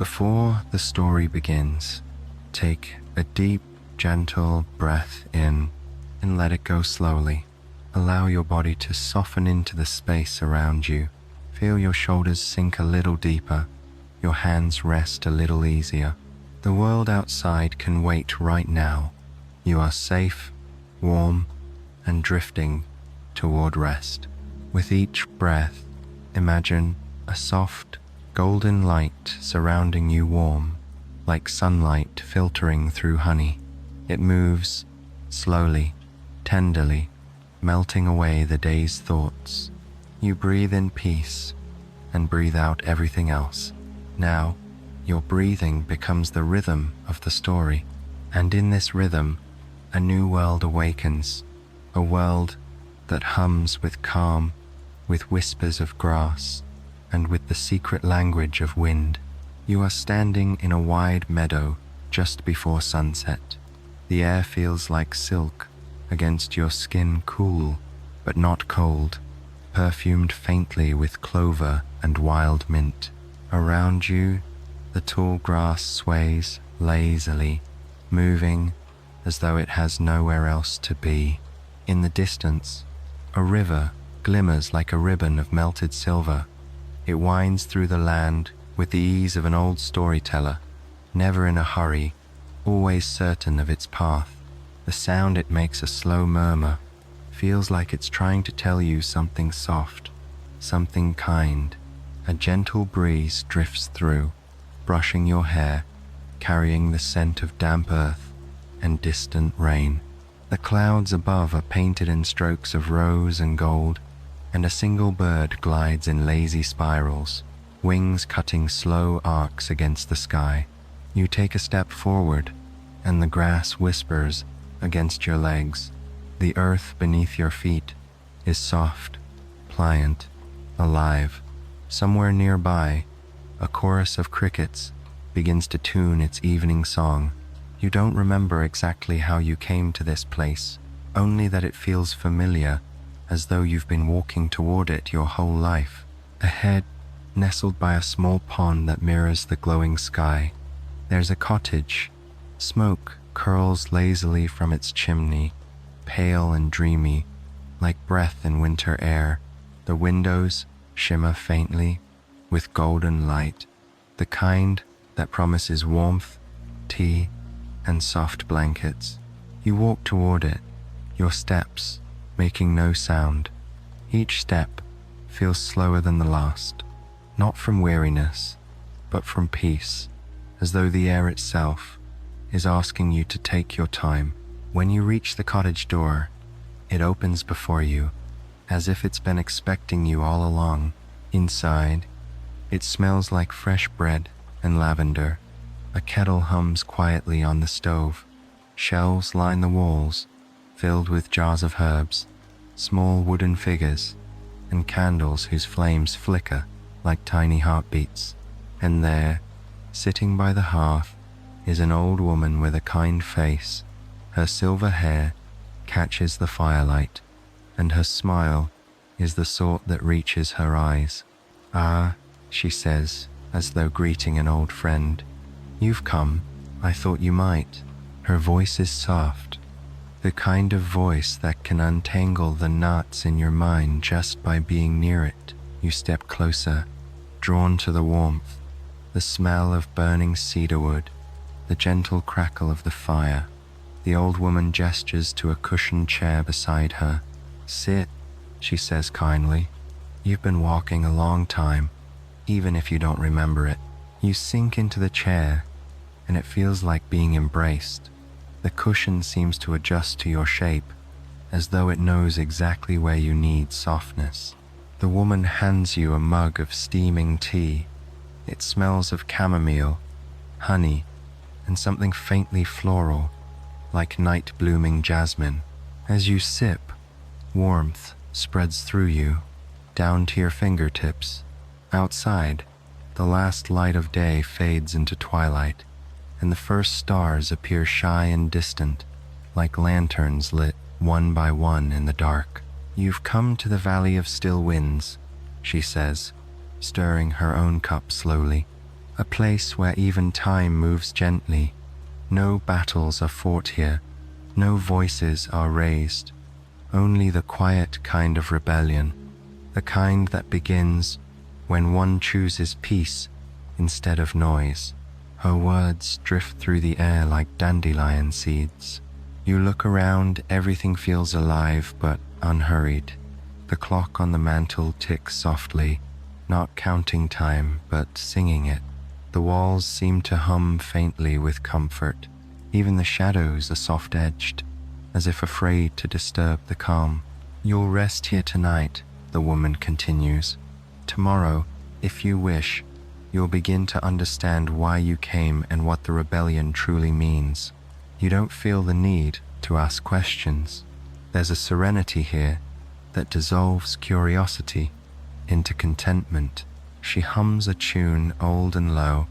Before the story begins, take a deep, gentle breath in and let it go slowly. Allow your body to soften into the space around you. Feel your shoulders sink a little deeper, your hands rest a little easier. The world outside can wait right now. You are safe, warm, and drifting toward rest. With each breath, imagine a soft, golden light surrounding you, warm, like sunlight filtering through honey. It moves slowly, tenderly, melting away the day's thoughts. You breathe in peace and breathe out everything else. Now, your breathing becomes the rhythm of the story, and in this rhythm, a new world awakens, a world that hums with calm, with whispers of grass, and with the secret language of wind. You are standing in a wide meadow just before sunset. The air feels like silk against your skin, cool but not cold, perfumed faintly with clover and wild mint. Around you, the tall grass sways lazily, moving as though it has nowhere else to be. In the distance, a river glimmers like a ribbon of melted silver. It winds through the land with the ease of an old storyteller, never in a hurry, always certain of its path. The sound it makes a slow murmur, feels like it's trying to tell you something soft, something kind. A gentle breeze drifts through, brushing your hair, carrying the scent of damp earth and distant rain. The clouds above are painted in strokes of rose and gold, and a single bird glides in lazy spirals, wings cutting slow arcs against the sky. You take a step forward, and the grass whispers against your legs. The earth beneath your feet is soft, pliant, alive. Somewhere nearby, a chorus of crickets begins to tune its evening song. You don't remember exactly how you came to this place, only that it feels familiar, as though you've been walking toward it your whole life. Ahead, nestled by a small pond that mirrors the glowing sky, there's a cottage. Smoke curls lazily from its chimney, pale and dreamy, like breath in winter air. The windows shimmer faintly with golden light, the kind that promises warmth, tea, and soft blankets. You walk toward it, your steps making no sound. Each step feels slower than the last, not from weariness, but from peace, as though the air itself is asking you to take your time. When you reach the cottage door, it opens before you, as if it's been expecting you all along. Inside, it smells like fresh bread and lavender. A kettle hums quietly on the stove. Shelves line the walls, filled with jars of herbs, small wooden figures, and candles whose flames flicker like tiny heartbeats. And there, sitting by the hearth, is an old woman with a kind face. Her silver hair catches the firelight, and her smile is the sort that reaches her eyes. "Ah," she says, as though greeting an old friend. "You've come. I thought you might." Her voice is soft, the kind of voice that can untangle the knots in your mind just by being near it. You step closer, drawn to the warmth, the smell of burning cedarwood, the gentle crackle of the fire. The old woman gestures to a cushioned chair beside her. "Sit," she says kindly. "You've been walking a long time, even if you don't remember it." You sink into the chair, and it feels like being embraced. The cushion seems to adjust to your shape, as though it knows exactly where you need softness. The woman hands you a mug of steaming tea. It smells of chamomile, honey, and something faintly floral, like night-blooming jasmine. As you sip, warmth spreads through you, down to your fingertips. Outside, the last light of day fades into twilight, and the first stars appear shy and distant, like lanterns lit one by one in the dark. "You've come to the Valley of Still Winds," she says, stirring her own cup slowly. a place where even time moves gently. No battles are fought here, no voices are raised, only the quiet kind of rebellion, the kind that begins when one chooses peace instead of noise. Her words drift through the air like dandelion seeds. You look around, everything feels alive but unhurried. The clock on the mantel ticks softly, not counting time but singing it. The walls seem to hum faintly with comfort. Even the shadows are soft-edged, as if afraid to disturb the calm. You'll rest here tonight, the woman continues. Tomorrow, if you wish, you'll begin to understand why you came and what the rebellion truly means. You don't feel the need to ask questions. There's a serenity here that dissolves curiosity into contentment. She hums a tune old and low,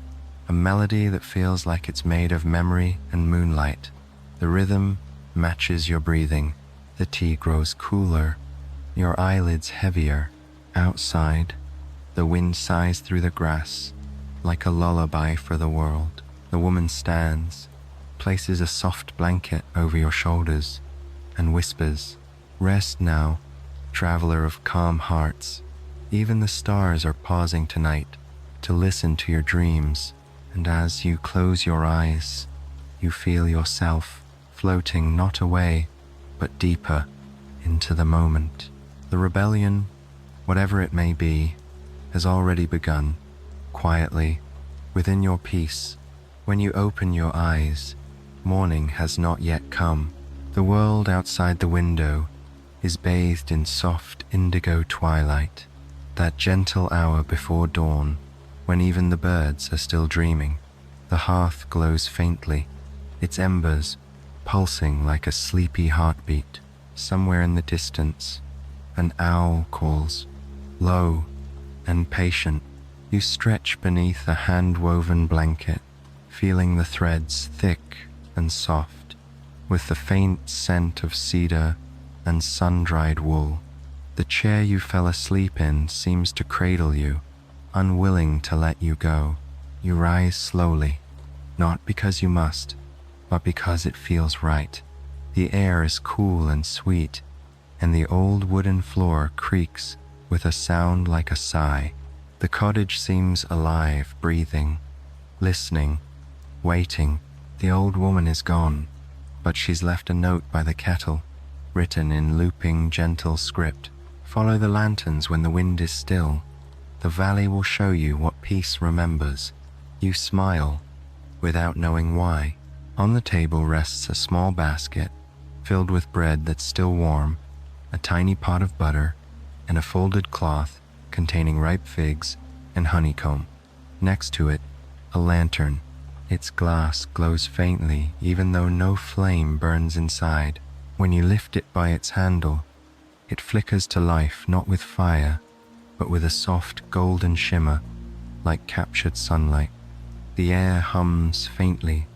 a melody that feels like it's made of memory and moonlight. The rhythm matches your breathing. The tea grows cooler, your eyelids heavier. Outside, the wind sighs through the grass like a lullaby for the world. The woman stands, places a soft blanket over your shoulders, and whispers, "Rest now, traveler of calm hearts. Even the stars are pausing tonight to listen to your dreams, and as you close your eyes, you feel yourself floating not away, but deeper into the moment." The rebellion, whatever it may be, has already begun, quietly, within your peace. When you open your eyes, morning has not yet come. The world outside the window is bathed in soft indigo twilight, that gentle hour before dawn, when even the birds are still dreaming. The hearth glows faintly, its embers pulsing like a sleepy heartbeat. Somewhere in the distance, an owl calls, low and patient. You stretch beneath a hand-woven blanket, feeling the threads thick and soft, with the faint scent of cedar and sun-dried wool. The chair you fell asleep in seems to cradle you, unwilling to let you go. You rise slowly, not because you must, but because it feels right. The air is cool and sweet, and the old wooden floor creaks with a sound like a sigh. The cottage seems alive, breathing, listening, waiting. The old woman is gone, but she's left a note by the kettle, written in looping, gentle script. Follow the lanterns when the wind is still. The valley will show you what peace remembers. You smile, without knowing why. On the table rests a small basket, filled with bread that's still warm, a tiny pot of butter, and a folded cloth containing ripe figs and honeycomb. Next to it, a lantern. Its glass glows faintly, even though no flame burns inside. When you lift it by its handle, it flickers to life, not with fire, but with a soft golden shimmer, like captured sunlight. The air hums faintly,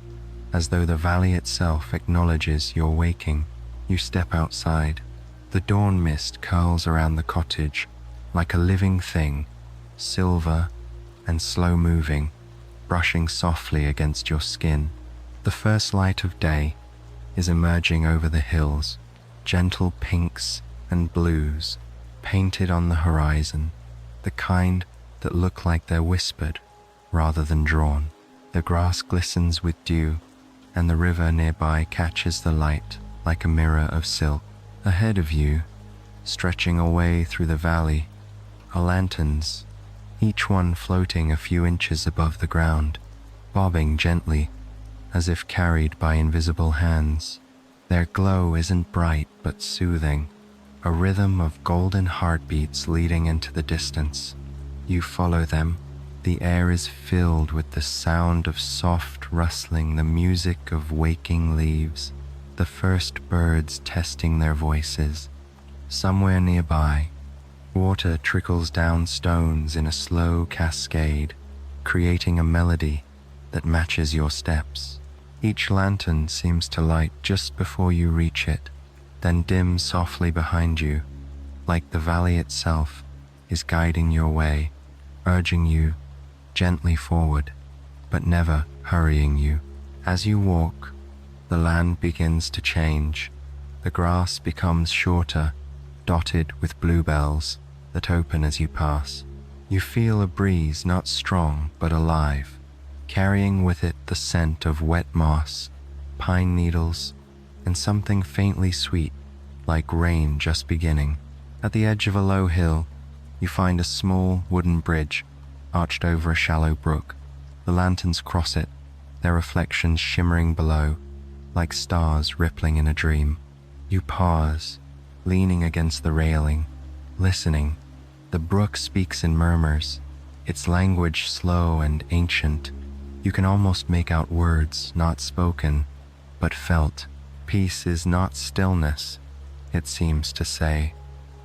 as though the valley itself acknowledges your waking. You step outside. The dawn mist curls around the cottage like a living thing, silver and slow-moving, brushing softly against your skin. The first light of day is emerging over the hills, gentle pinks and blues painted on the horizon, the kind that look like they're whispered rather than drawn. The grass glistens with dew, and the river nearby catches the light like a mirror of silk. Ahead of you, stretching away through the valley, are lanterns, each one floating a few inches above the ground, bobbing gently as if carried by invisible hands. Their glow isn't bright but soothing, a rhythm of golden heartbeats leading into the distance. You follow them. The air is filled with the sound of soft rustling, the music of waking leaves, the first birds testing their voices. Somewhere nearby, water trickles down stones in a slow cascade, creating a melody that matches your steps. Each lantern seems to light just before you reach it, then dim softly behind you, like the valley itself is guiding your way, urging you gently forward. but never hurrying you. As you walk, the land begins to change. The grass becomes shorter, dotted with bluebells that open as you pass. You feel a breeze not strong but alive, carrying with it the scent of wet moss, pine needles, and something faintly sweet, like rain just beginning. At the edge of a low hill, you find a small wooden bridge arched over a shallow brook. The lanterns cross it, their reflections shimmering below, like stars rippling in a dream. You pause, leaning against the railing, listening. The brook speaks in murmurs, its language slow and ancient. You can almost make out words not spoken, but felt. Peace is not stillness, it seems to say.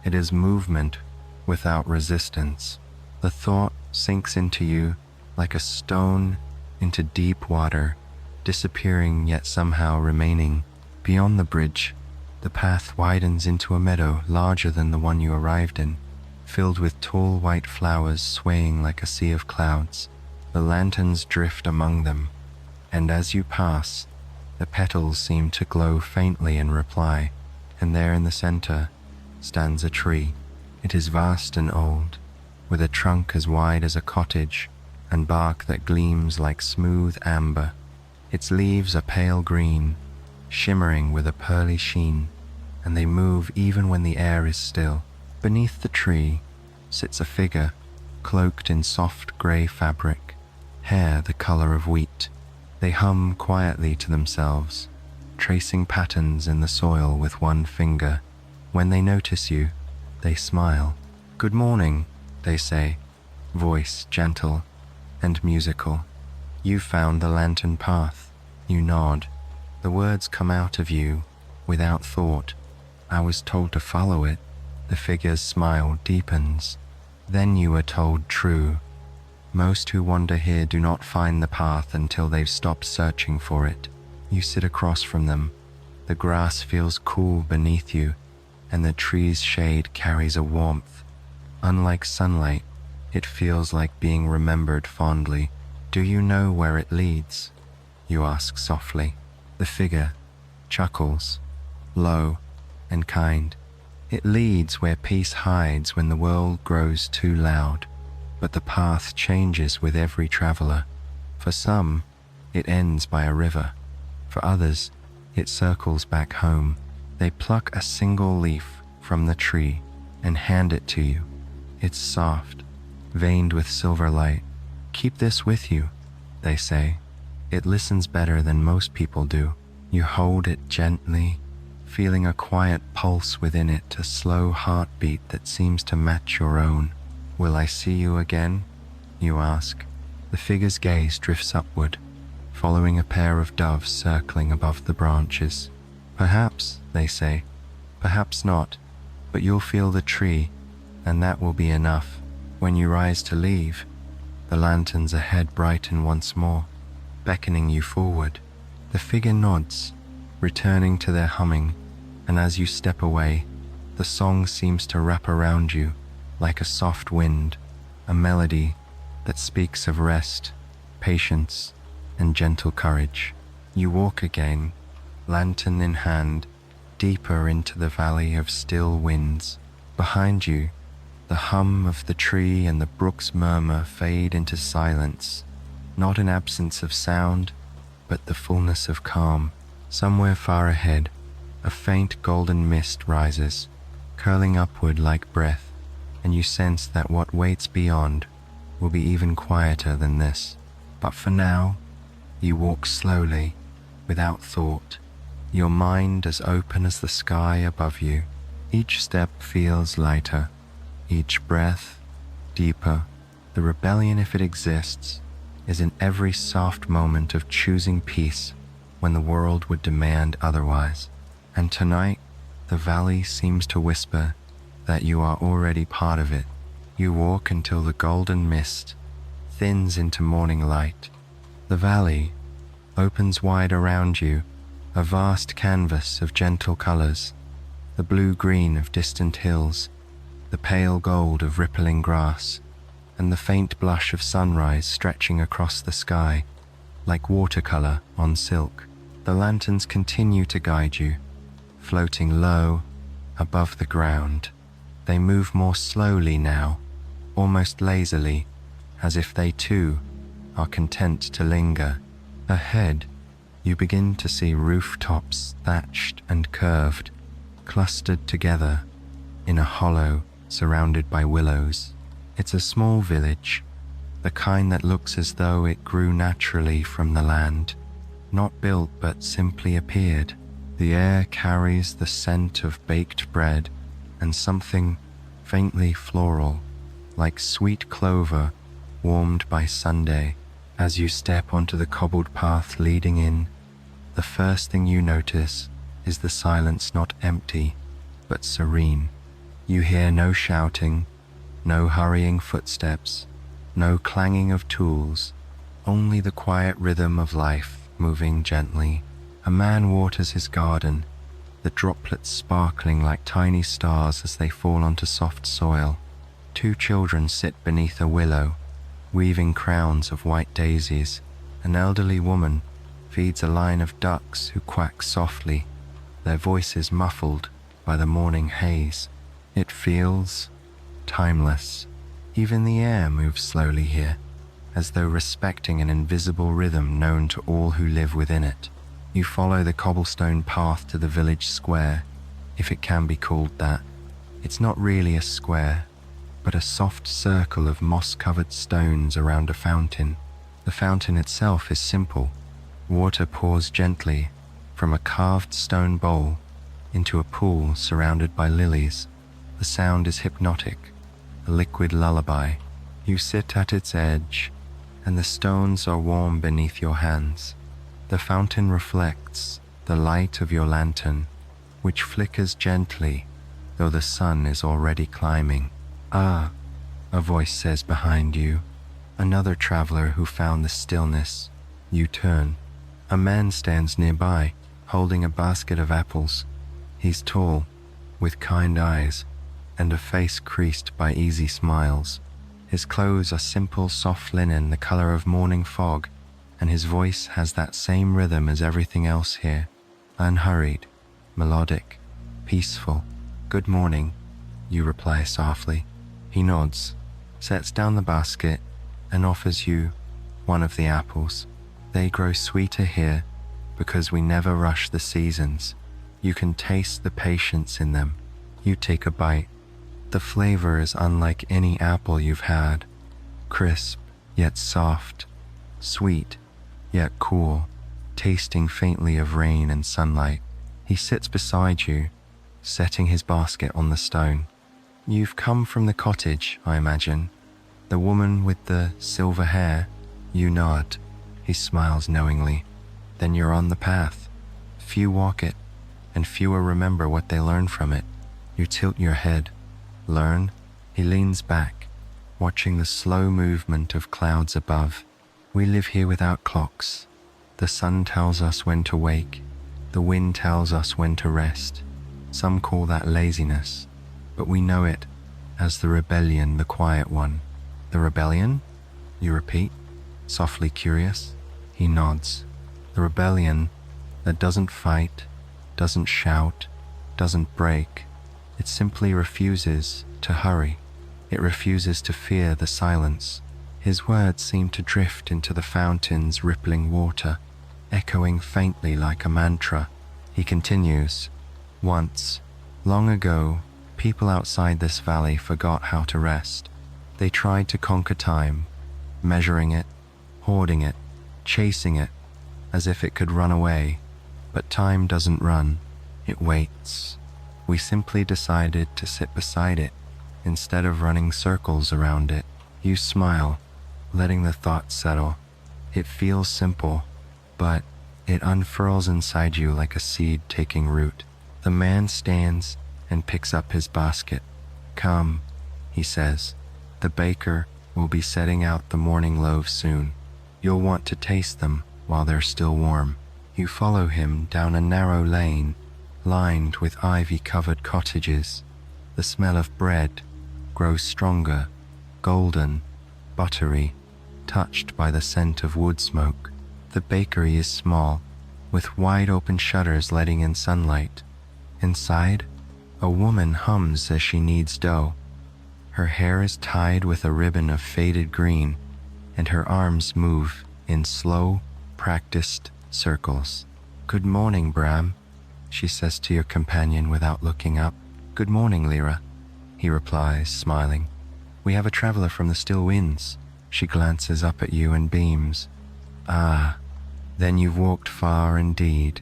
It is movement without resistance. The thought sinks into you like a stone into deep water, disappearing yet somehow remaining. Beyond the bridge, the path widens into a meadow larger than the one you arrived in, filled with tall white flowers swaying like a sea of clouds. The lanterns drift among them, and as you pass, the petals seem to glow faintly in reply, and there in the center stands a tree. It is vast and old, with a trunk as wide as a cottage and bark that gleams like smooth amber. Its leaves are pale green, shimmering with a pearly sheen, and they move even when the air is still. Beneath the tree sits a figure cloaked in soft grey fabric, hair the color of wheat. They hum quietly to themselves, tracing patterns in the soil with one finger. When they notice you, they smile. "Good morning," they say, voice gentle and musical. "You found the lantern path." You nod. The words come out of you without thought. "I was told to follow it." The figure's smile deepens. "Then you were told true. Most who wander here do not find the path until they've stopped searching for it." You sit across from them. The grass feels cool beneath you, and the tree's shade carries a warmth. Unlike sunlight, it feels like being remembered fondly. "Do you know where it leads?" you ask softly. The figure chuckles, low and kind. "It leads where peace hides when the world grows too loud. But the path changes with every traveler. For some, it ends by a river. For others, it circles back home. They pluck a single leaf from the tree and hand it to you. It's soft, veined with silver light. "Keep this with you," they say. "It listens better than most people do." You hold it gently, feeling a quiet pulse within it, a slow heartbeat that seems to match your own. "Will I see you again?" you ask. The figure's gaze drifts upward, following a pair of doves circling above the branches. "Perhaps," they say, "perhaps not, but you'll feel the tree, and that will be enough." When you rise to leave, the lanterns ahead brighten once more, beckoning you forward. The figure nods, returning to their humming, and as you step away, the song seems to wrap around you like a soft wind, a melody that speaks of rest, patience, and gentle courage. You walk again, lantern in hand, deeper into the valley of still winds. Behind you, the hum of the tree and the brook's murmur fade into silence, not an absence of sound, but the fullness of calm. Somewhere far ahead, a faint golden mist rises, curling upward like breath, and you sense that what waits beyond will be even quieter than this. But for now, you walk slowly, without thought, your mind as open as the sky above you. Each step feels lighter, each breath deeper. The rebellion, if it exists, is in every soft moment of choosing peace when the world would demand otherwise. And tonight, the valley seems to whisper that you are already part of it. You walk until the golden mist thins into morning light. The valley opens wide around you, a vast canvas of gentle colors, the blue-green of distant hills, the pale gold of rippling grass, and the faint blush of sunrise stretching across the sky. like watercolor on silk. The lanterns continue to guide you, floating low above the ground. They move more slowly now, almost lazily, as if they too are content to linger. Ahead, you begin to see rooftops thatched and curved, clustered together in a hollow surrounded by willows. It's a small village, the kind that looks as though it grew naturally from the land, not built but simply appeared. The air carries the scent of baked bread and something faintly floral, like sweet clover warmed by Sunday. As you step onto the cobbled path leading in, the first thing you notice is the silence, not empty, but serene. You hear no shouting, no hurrying footsteps, no clanging of tools, only the quiet rhythm of life moving gently. A man waters his garden, the droplets sparkling like tiny stars as they fall onto soft soil. Two children sit beneath a willow, weaving crowns of white daisies. An elderly woman feeds a line of ducks who quack softly, their voices muffled by the morning haze. It feels timeless. Even the air moves slowly here, as though respecting an invisible rhythm known to all who live within it. You follow the cobblestone path to the village square, if it can be called that. It's not really a square, but a soft circle of moss-covered stones around a fountain. The fountain itself is simple. Water pours gently from a carved stone bowl into a pool surrounded by lilies. The sound is hypnotic, a liquid lullaby. You sit at its edge, and the stones are warm beneath your hands. The fountain reflects the light of your lantern, which flickers gently, though the sun is already climbing. "Ah," a voice says behind you. Another traveler who found the stillness. You turn. A man stands nearby, holding a basket of apples. He's tall, with kind eyes, and a face creased by easy smiles. His clothes are simple, soft linen, the color of morning fog, and his voice has that same rhythm as everything else here. Unhurried, melodic, peaceful. "Good morning," you reply softly. He nods, sets down the basket, and offers you one of the apples. They grow sweeter here because we never rush the seasons. You can taste the patience in them. You take a bite. The flavor is unlike any apple you've had. Crisp, yet soft. Sweet, yet cool, tasting faintly of rain and sunlight. He sits beside you, setting his basket on the stone. "You've come from the cottage, I imagine. The woman with the silver hair?" You nod. He smiles knowingly. "Then you're on the path. Few walk it, and fewer remember what they learn from it." You tilt your head. "Learn?" He leans back, watching the slow movement of clouds above. "We live here without clocks. The sun tells us when to wake. The wind tells us when to rest. Some call that laziness, but we know it as the rebellion, the quiet one." "The rebellion?" you repeat, softly curious. He nods. "The rebellion that doesn't fight, doesn't shout, doesn't break. It simply refuses to hurry. It refuses to fear the silence." His words seem to drift into the fountain's rippling water, echoing faintly like a mantra. He continues. "Once, long ago, people outside this valley forgot how to rest. They tried to conquer time, measuring it, hoarding it, chasing it, as if it could run away. But time doesn't run, it waits. We simply decided to sit beside it, instead of running circles around it." You smile, letting the thought settle. It feels simple, but it unfurls inside you like a seed taking root. The man stands and picks up his basket. "Come," he says. "The baker will be setting out the morning loaves soon. You'll want to taste them while they're still warm." You follow him down a narrow lane, lined with ivy-covered cottages. The smell of bread grows stronger, golden, buttery, touched by the scent of wood smoke. The bakery is small, with wide open shutters letting in sunlight. Inside, a woman hums as she kneads dough. Her hair is tied with a ribbon of faded green, and her arms move in slow, practiced circles. "Good morning, Bram," she says to your companion without looking up. "Good morning, Lyra," he replies, smiling. "We have a traveler from the still winds." She glances up at you and beams. "Ah, then you've walked far indeed.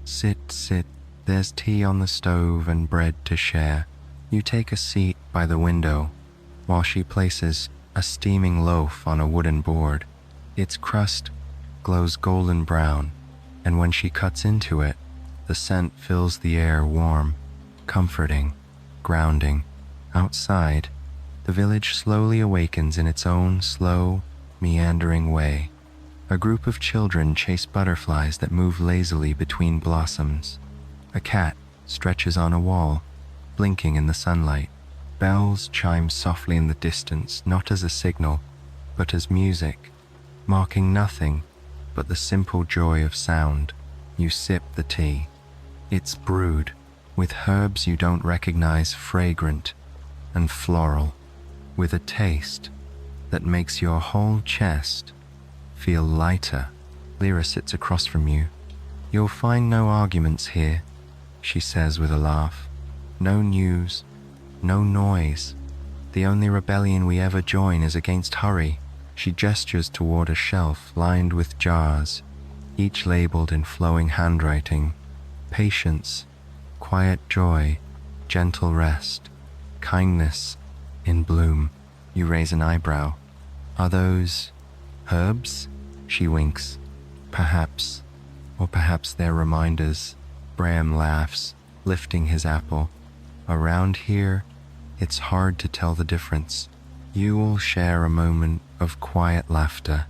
Sit, sit, there's tea on the stove and bread to share." You take a seat by the window, while she places a steaming loaf on a wooden board. Its crust glows golden brown, and when she cuts into it, the scent fills the air warm, comforting, grounding. Outside, the village slowly awakens in its own slow, meandering way. A group of children chase butterflies that move lazily between blossoms. A cat stretches on a wall, blinking in the sunlight. Bells chime softly in the distance, not as a signal, but as music, marking nothing but the simple joy of sound. You sip the tea. It's brewed with herbs you don't recognize, fragrant and floral, with a taste that makes your whole chest feel lighter. Lyra sits across from you. "You'll find no arguments here," she says with a laugh. "No news, no noise. The only rebellion we ever join is against hurry." She gestures toward a shelf lined with jars, each labeled in flowing handwriting. Patience, quiet joy, gentle rest, kindness in bloom. You raise an eyebrow. "Are those herbs?" She winks. "Perhaps, or perhaps they're reminders." Bram laughs, lifting his apple. "Around here, it's hard to tell the difference." You will share a moment of quiet laughter,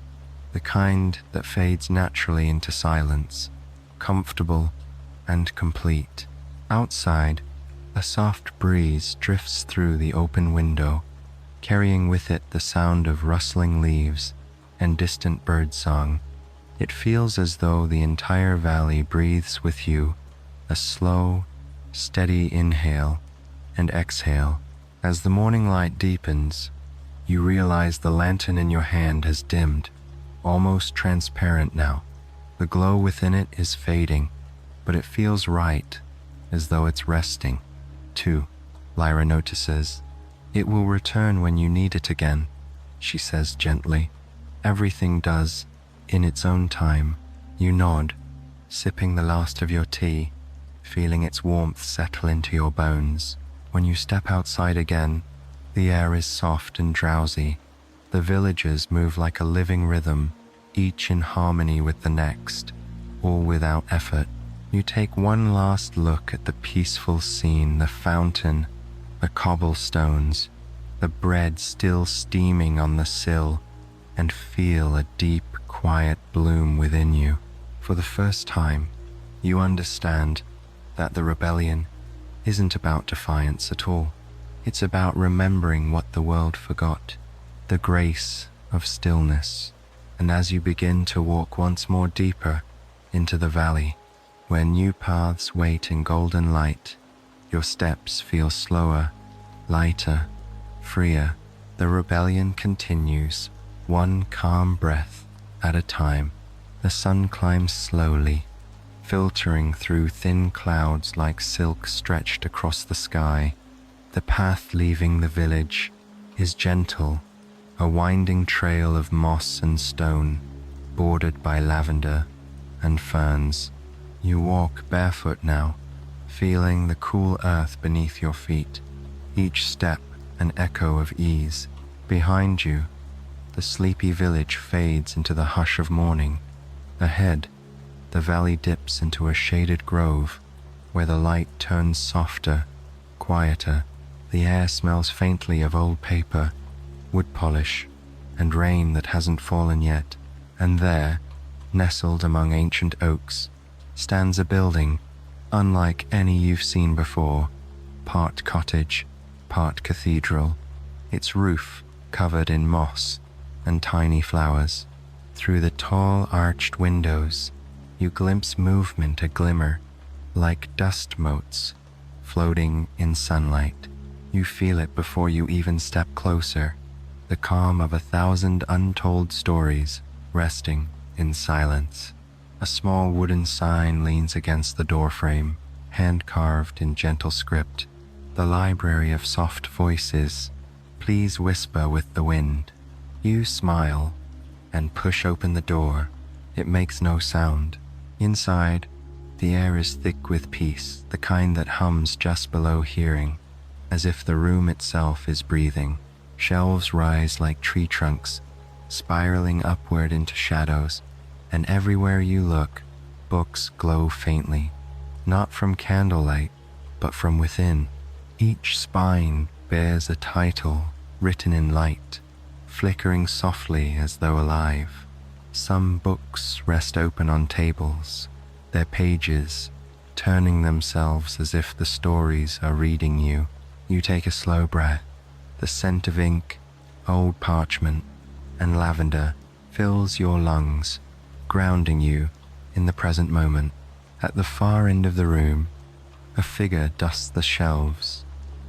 the kind that fades naturally into silence, comfortable and complete. Outside, a soft breeze drifts through the open window, carrying with it the sound of rustling leaves and distant birdsong. It feels as though the entire valley breathes with you, a slow, steady inhale and exhale. As the morning light deepens, you realize the lantern in your hand has dimmed, almost transparent now. The glow within it is fading, but it feels right, as though it's resting. Too, Lyra notices. "It will return when you need it again," she says gently. "Everything does, in its own time." You nod, sipping the last of your tea, feeling its warmth settle into your bones. When you step outside again, the air is soft and drowsy. The villagers move like a living rhythm, each in harmony with the next, all without effort. You take one last look at the peaceful scene, the fountain, the cobblestones, the bread still steaming on the sill, and feel a deep, quiet bloom within you. For the first time, you understand that the rebellion isn't about defiance at all. It's about remembering what the world forgot, the grace of stillness. And as you begin to walk once more deeper into the valley, where new paths wait in golden light, your steps feel slower, lighter, freer. The rebellion continues, one calm breath at a time. The sun climbs slowly, filtering through thin clouds like silk stretched across the sky. The path leaving the village is gentle, a winding trail of moss and stone, bordered by lavender and ferns. You walk barefoot now, feeling the cool earth beneath your feet, each step an echo of ease. Behind you, the sleepy village fades into the hush of morning. Ahead, the valley dips into a shaded grove, where the light turns softer, quieter. The air smells faintly of old paper, wood polish, and rain that hasn't fallen yet. And there, nestled among ancient oaks, stands a building unlike any you've seen before, part cottage, part cathedral, its roof covered in moss and tiny flowers. Through the tall arched windows, you glimpse movement, a glimmer, like dust motes floating in sunlight. You feel it before you even step closer, the calm of 1,000 untold stories resting in silence. A small wooden sign leans against the doorframe, hand-carved in gentle script. The Library of Soft Voices. Please whisper with the wind. You smile and push open the door. It makes no sound. Inside, the air is thick with peace, the kind that hums just below hearing, as if the room itself is breathing. Shelves rise like tree trunks, spiraling upward into shadows, and everywhere you look, books glow faintly, not from candlelight, but from within. Each spine bears a title written in light, flickering softly as though alive. Some books rest open on tables, their pages turning themselves as if the stories are reading you. You take a slow breath. The scent of ink, old parchment, and lavender fills your lungs, grounding you in the present moment. At the far end of the room, a figure dusts the shelves,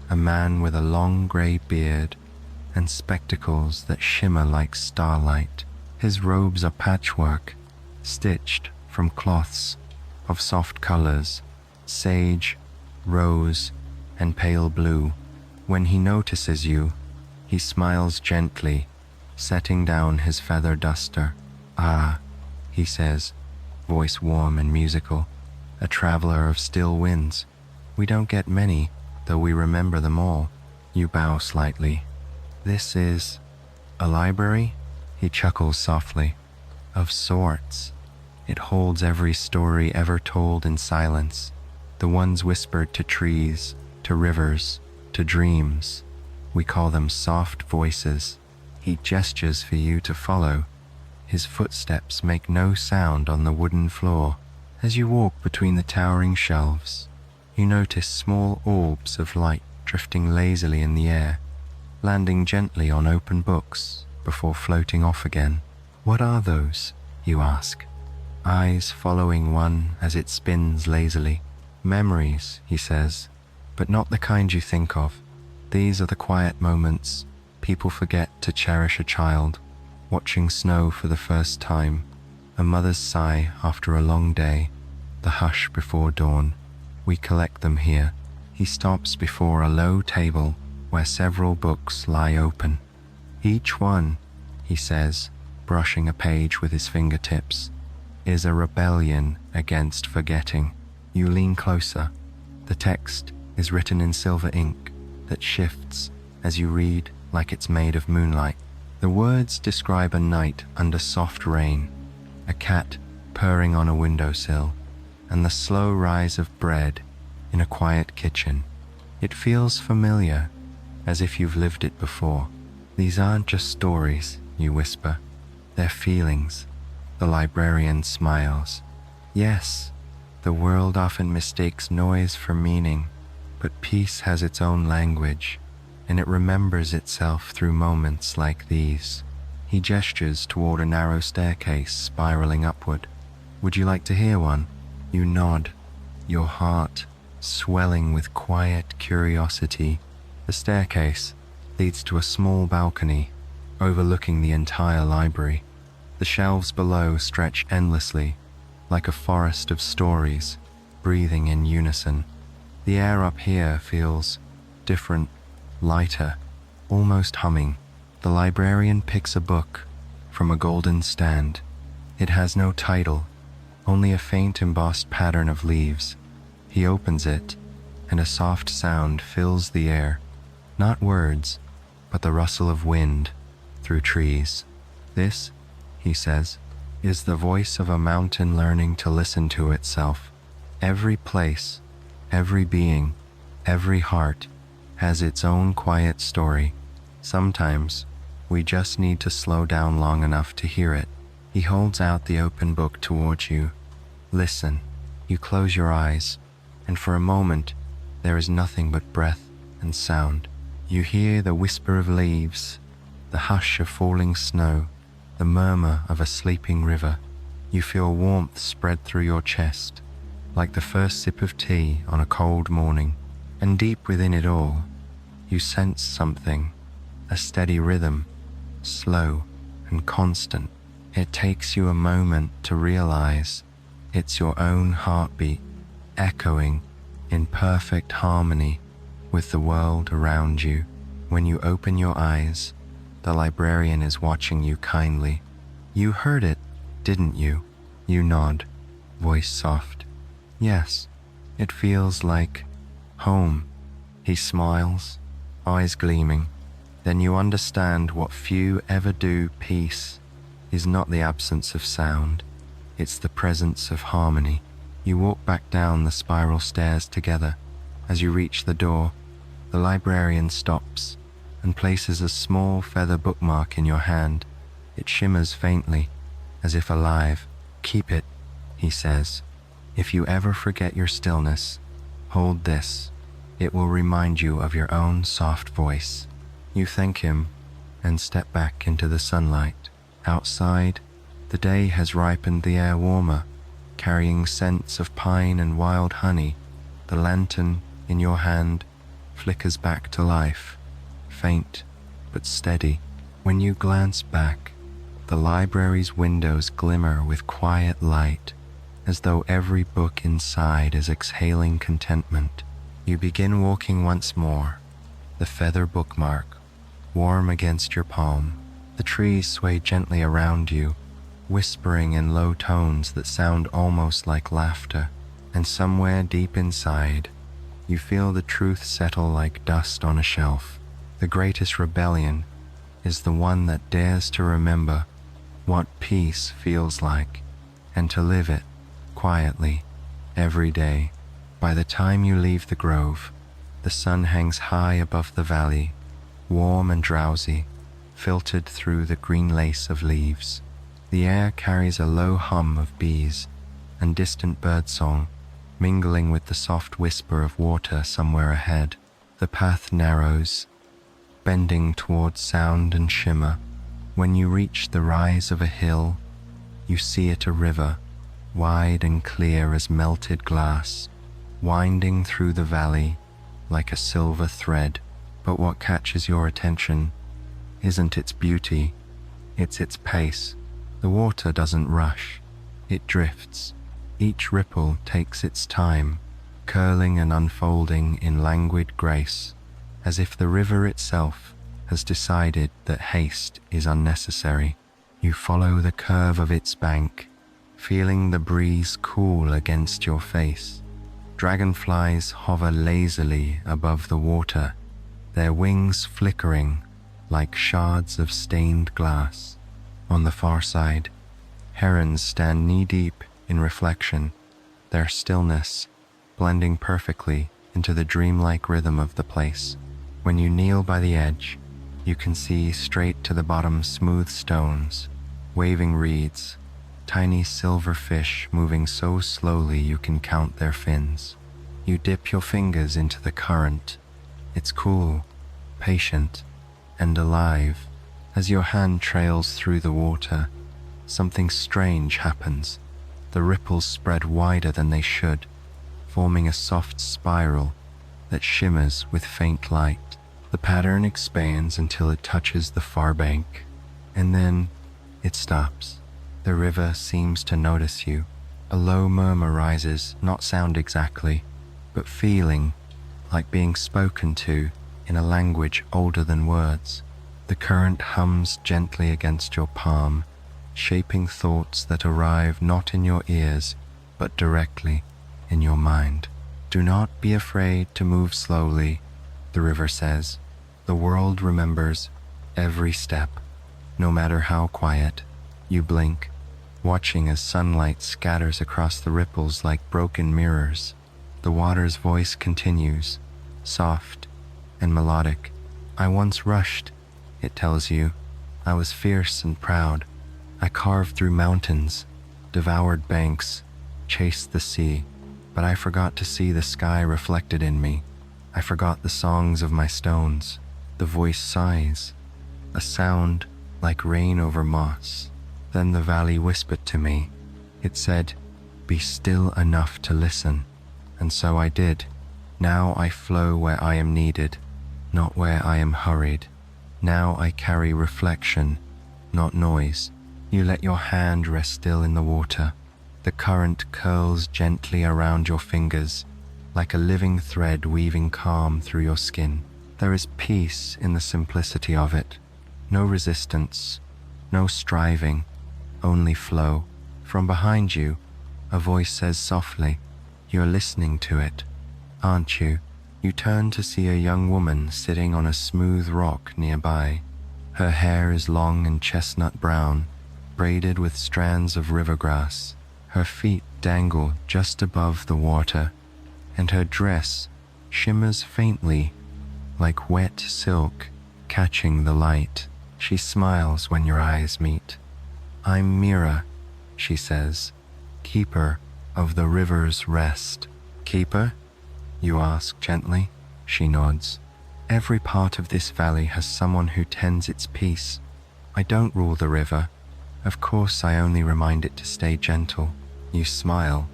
a man with a long grey beard and spectacles that shimmer like starlight. His robes are patchwork, stitched from cloths of soft colors, sage, rose, and pale blue. When he notices you, he smiles gently, setting down his feather duster. "Ah," he says, voice warm and musical, "a traveler of still winds. We don't get many, though we remember them all." You bow slightly. "This is a library?" He chuckles softly. "Of sorts. It holds every story ever told in silence, the ones whispered to trees, to rivers, to dreams. We call them soft voices." He gestures for you to follow. His footsteps make no sound on the wooden floor. As you walk between the towering shelves, you notice small orbs of light drifting lazily in the air, landing gently on open books before floating off again. "What are those?" you ask, eyes following one as it spins lazily. "Memories," he says, "but not the kind you think of. These are the quiet moments people forget to cherish: a child watching snow for the first time, a mother's sigh after a long day, the hush before dawn. We collect them here." He stops before a low table where several books lie open. "Each one," he says, brushing a page with his fingertips, "is a rebellion against forgetting." You lean closer. The text is written in silver ink that shifts as you read, like it's made of moonlight. The words describe a night under soft rain, a cat purring on a windowsill, and the slow rise of bread in a quiet kitchen. It feels familiar, as if you've lived it before. "These aren't just stories," you whisper. "They're feelings." The librarian smiles. "Yes, the world often mistakes noise for meaning, but peace has its own language, and it remembers itself through moments like these." He gestures toward a narrow staircase spiraling upward. "Would you like to hear one?" You nod, your heart swelling with quiet curiosity. The staircase leads to a small balcony overlooking the entire library. The shelves below stretch endlessly, like a forest of stories, breathing in unison. The air up here feels different, lighter, almost humming. The librarian picks a book from a golden stand. It has no title, only a faint embossed pattern of leaves. He opens it, and a soft sound fills the air. Not words, but the rustle of wind through trees. "This," he says, "is the voice of a mountain learning to listen to itself. Every place, every being, every heart has its own quiet story. Sometimes we just need to slow down long enough to hear it." He holds out the open book towards you. "Listen." You close your eyes, and for a moment there is nothing but breath and sound. You hear the whisper of leaves, the hush of falling snow, the murmur of a sleeping river. You feel warmth spread through your chest, like the first sip of tea on a cold morning. And deep within it all, you sense something, a steady rhythm, slow and constant. It takes you a moment to realize it's your own heartbeat, echoing in perfect harmony with the world around you. When you open your eyes, the librarian is watching you kindly. You heard it, didn't you? You nod, voice soft. Yes, it feels like home. He smiles, eyes gleaming. Then you understand what few ever do. Peace is not the absence of sound, it's the presence of harmony. You walk back down the spiral stairs together. As you reach the door, the librarian stops and places a small feather bookmark in your hand. It shimmers faintly, as if alive. Keep it, he says. If you ever forget your stillness, hold this. It will remind you of your own soft voice. You thank him and step back into the sunlight. Outside, the day has ripened the air warmer, carrying scents of pine and wild honey. The lantern in your hand flickers back to life, faint but steady. When you glance back, the library's windows glimmer with quiet light, as though every book inside is exhaling contentment. You begin walking once more, the feather bookmark warm against your palm. The trees sway gently around you, whispering in low tones that sound almost like laughter. And somewhere deep inside, you feel the truth settle like dust on a shelf. The greatest rebellion is the one that dares to remember what peace feels like, and to live it quietly every day. By the time you leave the grove, the sun hangs high above the valley, warm and drowsy, filtered through the green lace of leaves. The air carries a low hum of bees and distant birdsong, mingling with the soft whisper of water somewhere ahead. The path narrows, bending towards sound and shimmer. When you reach the rise of a hill, you see it a river, wide and clear as melted glass, winding through the valley like a silver thread. But what catches your attention isn't its beauty, it's its pace. The water doesn't rush, it drifts. Each ripple takes its time, curling and unfolding in languid grace, as if the river itself has decided that haste is unnecessary. You follow the curve of its bank, feeling the breeze cool against your face. Dragonflies hover lazily above the water, their wings flickering like shards of stained glass. On the far side, herons stand knee-deep in reflection, their stillness blending perfectly into the dreamlike rhythm of the place. When you kneel by the edge, you can see straight to the bottom smooth stones, waving reeds, tiny silver fish moving so slowly you can count their fins. You dip your fingers into the current. It's cool, patient, and alive. As your hand trails through the water, something strange happens. The ripples spread wider than they should, forming a soft spiral that shimmers with faint light. The pattern expands until it touches the far bank, and then it stops. The river seems to notice you. A low murmur rises, not sound exactly, but feeling like being spoken to in a language older than words. The current hums gently against your palm, shaping thoughts that arrive not in your ears, but directly in your mind. Do not be afraid to move slowly, the river says. The world remembers every step, no matter how quiet. You blink, watching as sunlight scatters across the ripples like broken mirrors. The water's voice continues, soft and melodic. I once rushed, it tells you. I was fierce and proud. I carved through mountains, devoured banks, chased the sea, but I forgot to see the sky reflected in me. I forgot the songs of my stones. The voice sighs, a sound like rain over moss. Then the valley whispered to me. It said, "Be still enough to listen." And so I did. Now I flow where I am needed, not where I am hurried. Now I carry reflection, not noise. You let your hand rest still in the water. The current curls gently around your fingers, like a living thread weaving calm through your skin. There is peace in the simplicity of it. No resistance, no striving, only flow. From behind you, a voice says softly, "You're listening to it, aren't you?" You turn to see a young woman sitting on a smooth rock nearby. Her hair is long and chestnut brown, braided with strands of river grass. Her feet dangle just above the water, and her dress shimmers faintly like wet silk catching the light. She smiles when your eyes meet. "I'm Mira," she says, "keeper of the river's rest." "Keeper?" you ask gently. She nods. "Every part of this valley has someone who tends its peace. I don't rule the river. Of course, I only remind it to stay gentle." You smile.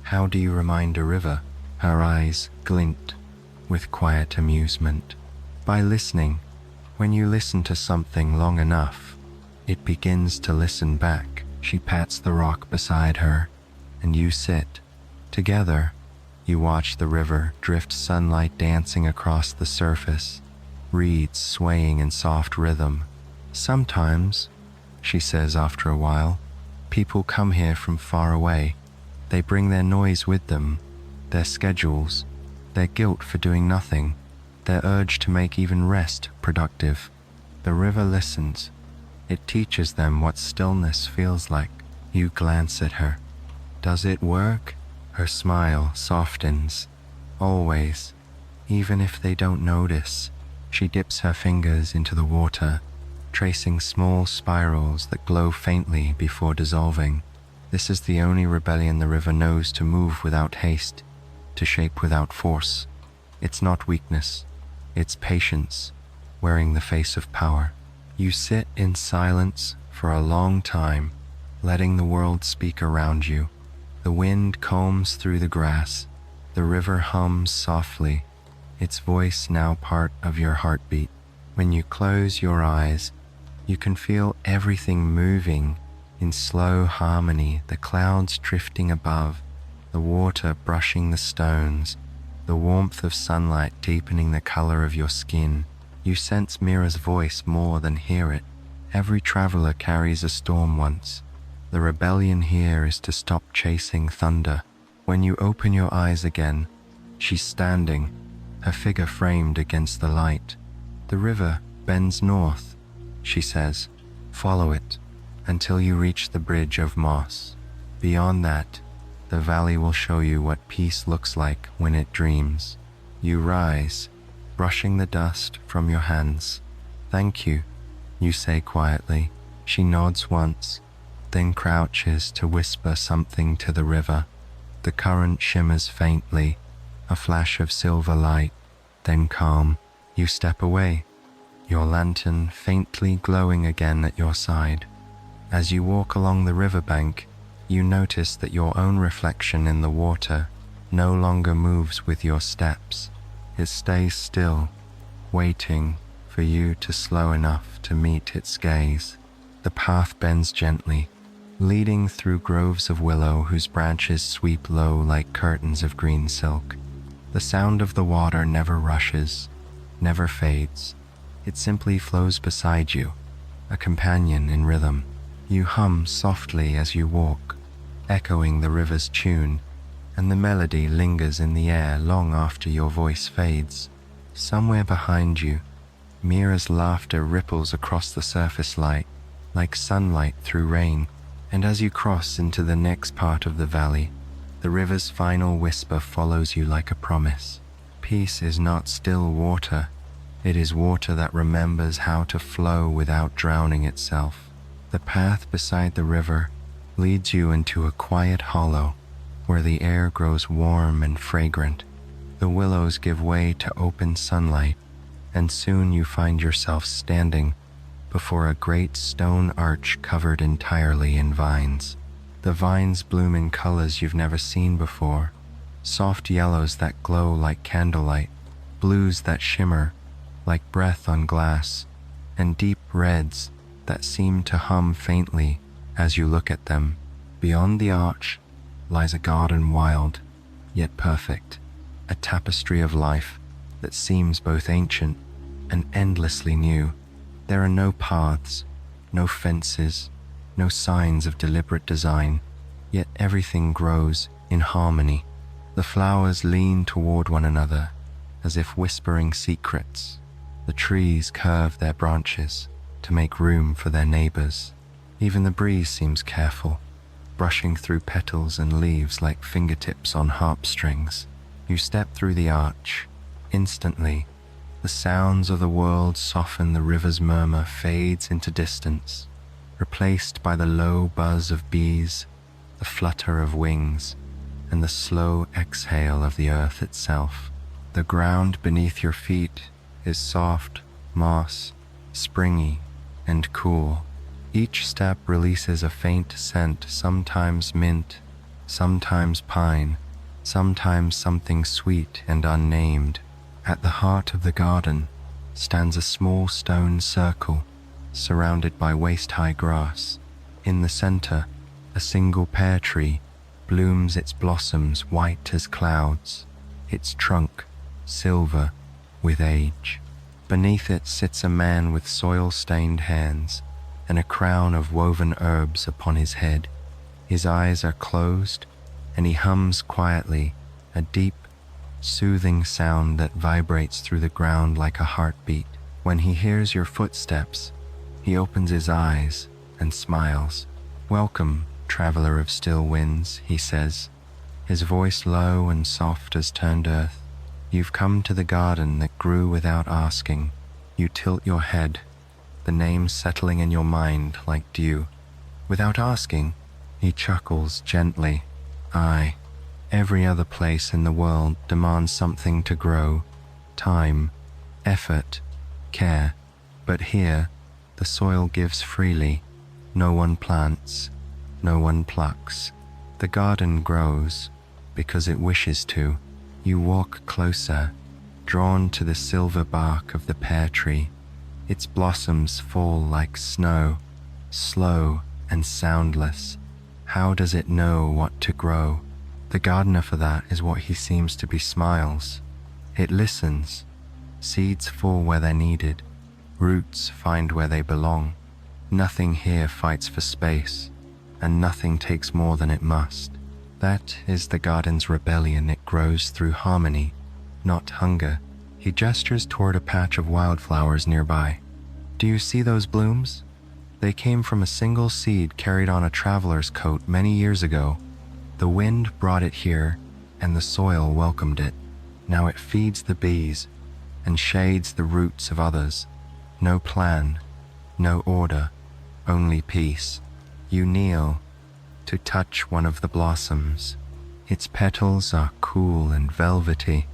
"How do you remind a river?" Her eyes glint with quiet amusement. "By listening. When you listen to something long enough, it begins to listen back." She pats the rock beside her, and you sit. Together, you watch the river drift, sunlight dancing across the surface, reeds swaying in soft rhythm. "Sometimes," she says after a while, "people come here from far away. They bring their noise with them, their schedules, their guilt for doing nothing, their urge to make even rest productive. The river listens. It teaches them what stillness feels like." You glance at her. "Does it work?" Her smile softens. "Always, even if they don't notice." She dips her fingers into the water, tracing small spirals that glow faintly before dissolving. This is the only rebellion the river knows: to move without haste, to shape without force. It's not weakness, it's patience, wearing the face of power. You sit in silence for a long time, letting the world speak around you. The wind combs through the grass, the river hums softly, its voice now part of your heartbeat. When you close your eyes, you can feel everything moving in slow harmony, the clouds drifting above, the water brushing the stones, the warmth of sunlight deepening the color of your skin. You sense Mira's voice more than hear it. Every traveler carries a storm once. The rebellion here is to stop chasing thunder. When you open your eyes again, she's standing, her figure framed against the light. "The river bends north," she says. "Follow it until you reach the bridge of moss. Beyond that, the valley will show you what peace looks like when it dreams." You rise, brushing the dust from your hands. "Thank you," you say quietly. She nods once, then crouches to whisper something to the river. The current shimmers faintly, a flash of silver light, then calm. You step away, your lantern faintly glowing again at your side. As you walk along the riverbank, you notice that your own reflection in the water no longer moves with your steps. It stays still, waiting for you to slow enough to meet its gaze. The path bends gently, leading through groves of willow whose branches sweep low like curtains of green silk. The sound of the water never rushes, never fades. It simply flows beside you, a companion in rhythm. You hum softly as you walk, echoing the river's tune, and the melody lingers in the air long after your voice fades. Somewhere behind you, Mira's laughter ripples across the surface light, like sunlight through rain. And as you cross into the next part of the valley, the river's final whisper follows you like a promise. Peace is not still water. It is water that remembers how to flow without drowning itself. The path beside the river leads you into a quiet hollow where the air grows warm and fragrant. The willows give way to open sunlight, and soon you find yourself standing before a great stone arch covered entirely in vines. The vines bloom in colors you've never seen before, soft yellows that glow like candlelight, blues that shimmer like breath on glass, and deep reds that seem to hum faintly as you look at them. Beyond the arch lies a garden wild, yet perfect, a tapestry of life that seems both ancient and endlessly new. There are no paths, no fences, no signs of deliberate design, yet everything grows in harmony. The flowers lean toward one another as if whispering secrets. The trees curve their branches to make room for their neighbors. Even the breeze seems careful, brushing through petals and leaves like fingertips on harp strings. You step through the arch. Instantly, the sounds of the world soften. The river's murmur fades into distance, replaced by the low buzz of bees, the flutter of wings, and the slow exhale of the earth itself. The ground beneath your feet is soft, moss, springy, and cool. Each step releases a faint scent, sometimes mint, sometimes pine, sometimes something sweet and unnamed. At the heart of the garden stands a small stone circle, surrounded by waist-high grass. In the center, a single pear tree blooms its blossoms white as clouds, its trunk silver with age. Beneath it sits a man with soil-stained hands and a crown of woven herbs upon his head. His eyes are closed, and he hums quietly, a deep, soothing sound that vibrates through the ground like a heartbeat. When he hears your footsteps, he opens his eyes and smiles. "Welcome, traveler of still winds," he says, his voice low and soft as turned earth. "You've come to the garden that grew without asking." You tilt your head, the name settling in your mind like dew. "Without asking?" He chuckles gently. "Aye, every other place in the world demands something to grow, time, effort, care. But here, the soil gives freely. No one plants, no one plucks. The garden grows because it wishes to." You walk closer, drawn to the silver bark of the pear tree. Its blossoms fall like snow, slow and soundless. How does it know what to grow? The gardener for that is what he seems to be smiles. It listens. Seeds fall where they're needed. Roots find where they belong. Nothing here fights for space, and nothing takes more than it must. That is the garden's rebellion. It grows through harmony, not hunger. He gestures toward a patch of wildflowers nearby. "Do you see those blooms? They came from a single seed carried on a traveler's coat many years ago. The wind brought it here, and the soil welcomed it. Now it feeds the bees and shades the roots of others. No plan, no order, only peace." You kneel to touch one of the blossoms. Its petals are cool and velvety,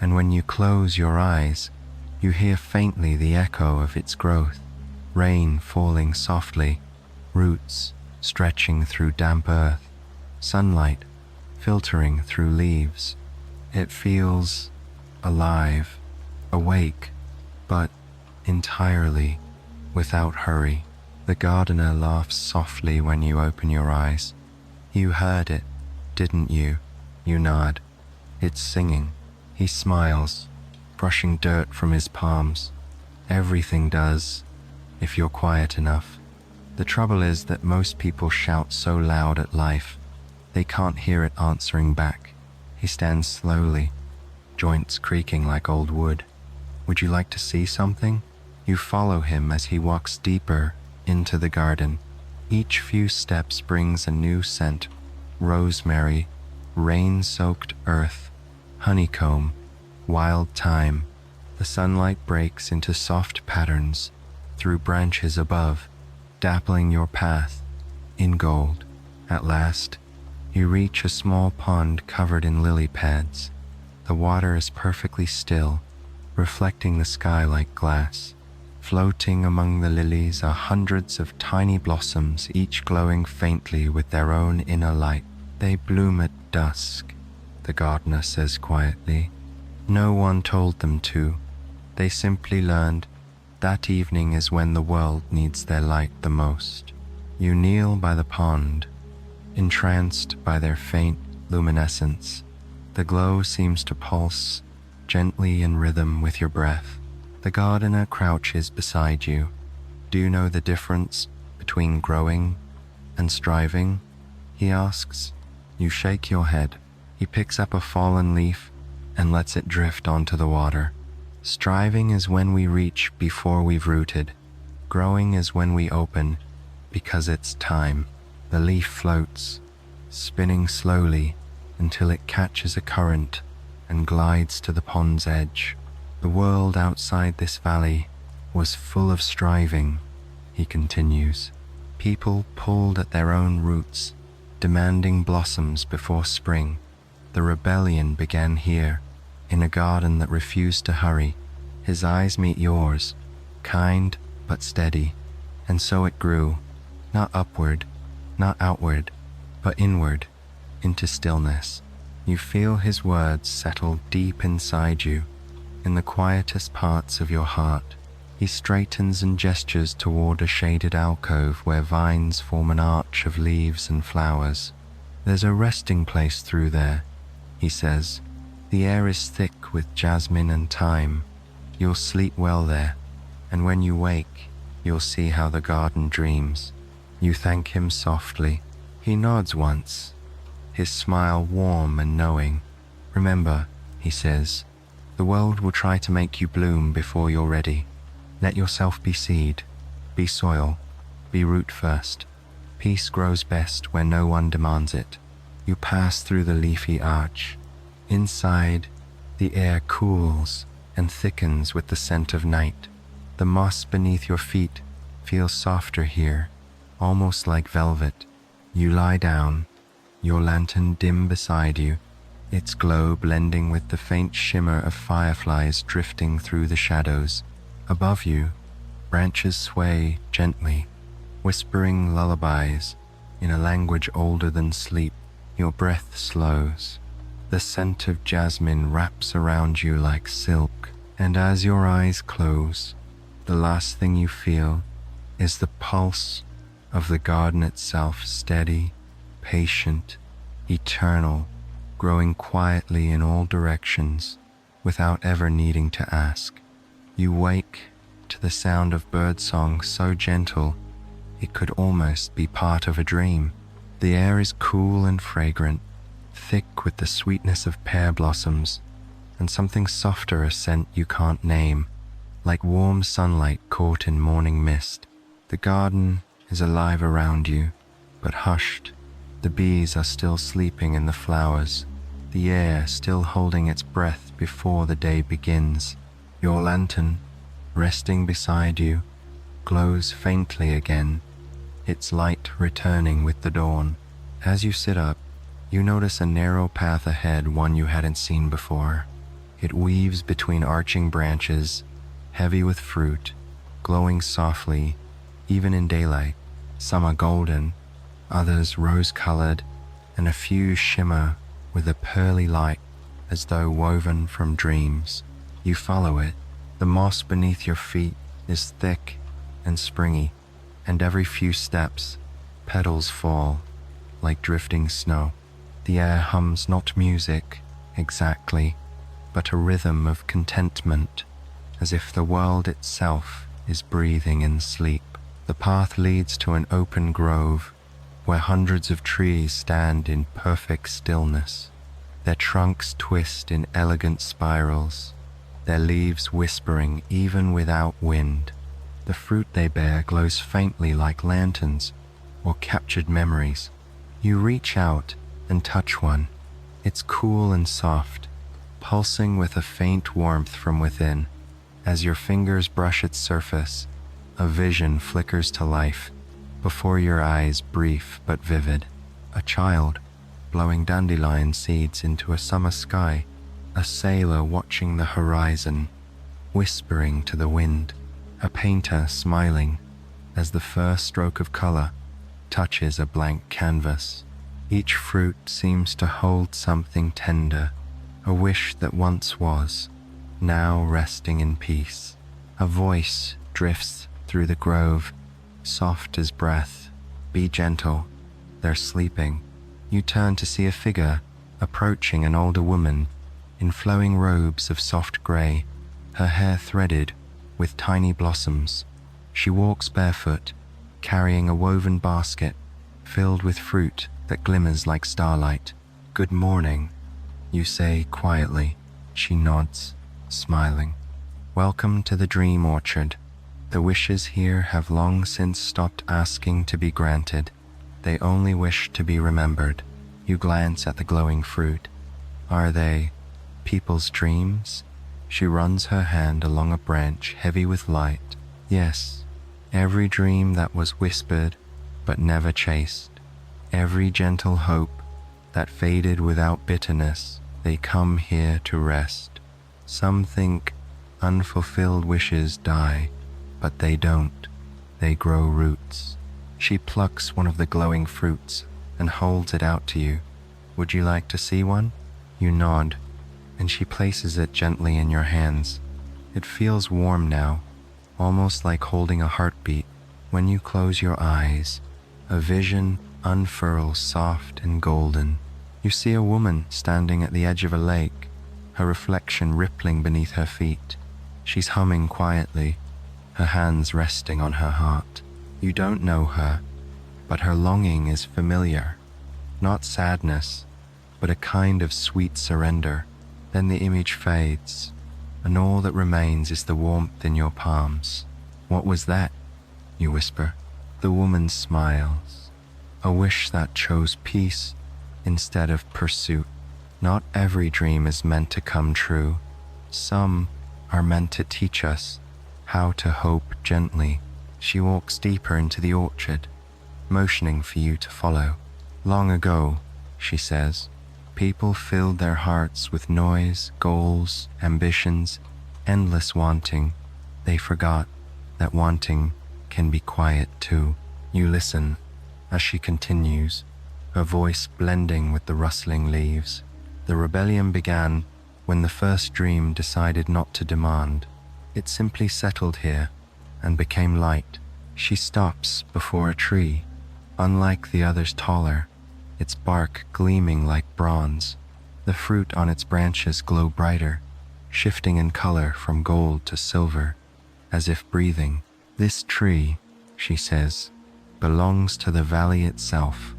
and when you close your eyes, you hear faintly the echo of its growth. Rain falling softly, roots stretching through damp earth, sunlight filtering through leaves. It feels alive, awake, but entirely without hurry. The gardener laughs softly when you open your eyes. "You heard it, didn't you?" You nod. "It's singing." He smiles, brushing dirt from his palms. "Everything does, if you're quiet enough. The trouble is that most people shout so loud at life, they can't hear it answering back." He stands slowly, joints creaking like old wood. "Would you like to see something?" You follow him as he walks deeper into the garden. Each few steps brings a new scent: rosemary, rain-soaked earth, honeycomb, wild thyme. The sunlight breaks into soft patterns through branches above, dappling your path in gold. At last, you reach a small pond covered in lily pads. The water is perfectly still, reflecting the sky like glass. Floating among the lilies are hundreds of tiny blossoms, each glowing faintly with their own inner light. They bloom at dusk, the gardener says quietly. No one told them to. They simply learned that evening is when the world needs their light the most. You kneel by the pond, entranced by their faint luminescence. The glow seems to pulse gently in rhythm with your breath. The gardener crouches beside you. Do you know the difference between growing and striving? He asks. You shake your head. He picks up a fallen leaf and lets it drift onto the water. Striving is when we reach before we've rooted. Growing is when we open because it's time. The leaf floats, spinning slowly until it catches a current and glides to the pond's edge. The world outside this valley was full of striving, he continues. People pulled at their own roots, demanding blossoms before spring. The rebellion began here, in a garden that refused to hurry. His eyes meet yours, kind but steady, and so it grew, not upward, not outward, but inward, into stillness. You feel his words settle deep inside you, in the quietest parts of your heart. He straightens and gestures toward a shaded alcove where vines form an arch of leaves and flowers. There's a resting place through there, he says. The air is thick with jasmine and thyme. You'll sleep well there, and when you wake, you'll see how the garden dreams. You thank him softly. He nods once, his smile warm and knowing. Remember, he says, the world will try to make you bloom before you're ready. Let yourself be seed, be soil, be root first. Peace grows best where no one demands it. You pass through the leafy arch. Inside, the air cools and thickens with the scent of night. The moss beneath your feet feels softer here, almost like velvet. You lie down, your lantern dim beside you, its glow blending with the faint shimmer of fireflies drifting through the shadows. Above you, branches sway gently, whispering lullabies in a language older than sleep. Your breath slows. The scent of jasmine wraps around you like silk, and as your eyes close, the last thing you feel is the pulse of the garden itself, steady, patient, eternal, growing quietly in all directions without ever needing to ask. You wake to the sound of birdsong so gentle it could almost be part of a dream. The air is cool and fragrant, thick with the sweetness of pear blossoms, and something softer, a scent you can't name, like warm sunlight caught in morning mist. The garden is alive around you, but hushed. The bees are still sleeping in the flowers, the air still holding its breath before the day begins. Your lantern, resting beside you, glows faintly again, its light returning with the dawn. As you sit up, you notice a narrow path ahead, one you hadn't seen before. It weaves between arching branches, heavy with fruit, glowing softly, even in daylight. Some are golden, others rose-colored, and a few shimmer with a pearly light as though woven from dreams. You follow it. The moss beneath your feet is thick and springy, and every few steps, petals fall like drifting snow. The air hums not music exactly, but a rhythm of contentment, as if the world itself is breathing in sleep. The path leads to an open grove where hundreds of trees stand in perfect stillness. Their trunks twist in elegant spirals, their leaves whispering even without wind. The fruit they bear glows faintly like lanterns or captured memories. You reach out and touch one. It's cool and soft, pulsing with a faint warmth from within. As your fingers brush its surface, a vision flickers to life before your eyes, brief but vivid. A child blowing dandelion seeds into a summer sky, a sailor watching the horizon, whispering to the wind, a painter smiling as the first stroke of color touches a blank canvas. Each fruit seems to hold something tender, a wish that once was, now resting in peace. A voice drifts through the grove, soft as breath. Be gentle, they're sleeping. You turn to see a figure approaching an older woman in flowing robes of soft gray, her hair threaded with tiny blossoms. She walks barefoot, carrying a woven basket filled with fruit that glimmers like starlight. "Good morning," you say quietly. She nods, smiling. "Welcome to the dream orchard. The wishes here have long since stopped asking to be granted. They only wish to be remembered." You glance at the glowing fruit. Are they people's dreams? She runs her hand along a branch heavy with light. Yes, every dream that was whispered but never chased. Every gentle hope that faded without bitterness. They come here to rest. Some think unfulfilled wishes die, but they don't. They grow roots. She plucks one of the glowing fruits and holds it out to you. "Would you like to see one?" You nod, and she places it gently in your hands. It feels warm now, almost like holding a heartbeat. When you close your eyes, a vision unfurls soft and golden. You see a woman standing at the edge of a lake, her reflection rippling beneath her feet. She's humming quietly, her hands resting on her heart. You don't know her, but her longing is familiar. Not sadness, but a kind of sweet surrender. Then the image fades, and all that remains is the warmth in your palms. "What was that?" you whisper. The woman smiles. "A wish that chose peace instead of pursuit." Not every dream is meant to come true. Some are meant to teach us how to hope gently. She walks deeper into the orchard, motioning for you to follow. "Long ago," she says, "people filled their hearts with noise, goals, ambitions, endless wanting. They forgot that wanting can be quiet too." You listen as she continues, her voice blending with the rustling leaves. "The rebellion began when the first dream decided not to demand. It simply settled here and became light." She stops before a tree, unlike the others taller, its bark gleaming like bronze. The fruit on its branches glow brighter, shifting in color from gold to silver, as if breathing. "This tree," she says, "belongs to the valley itself.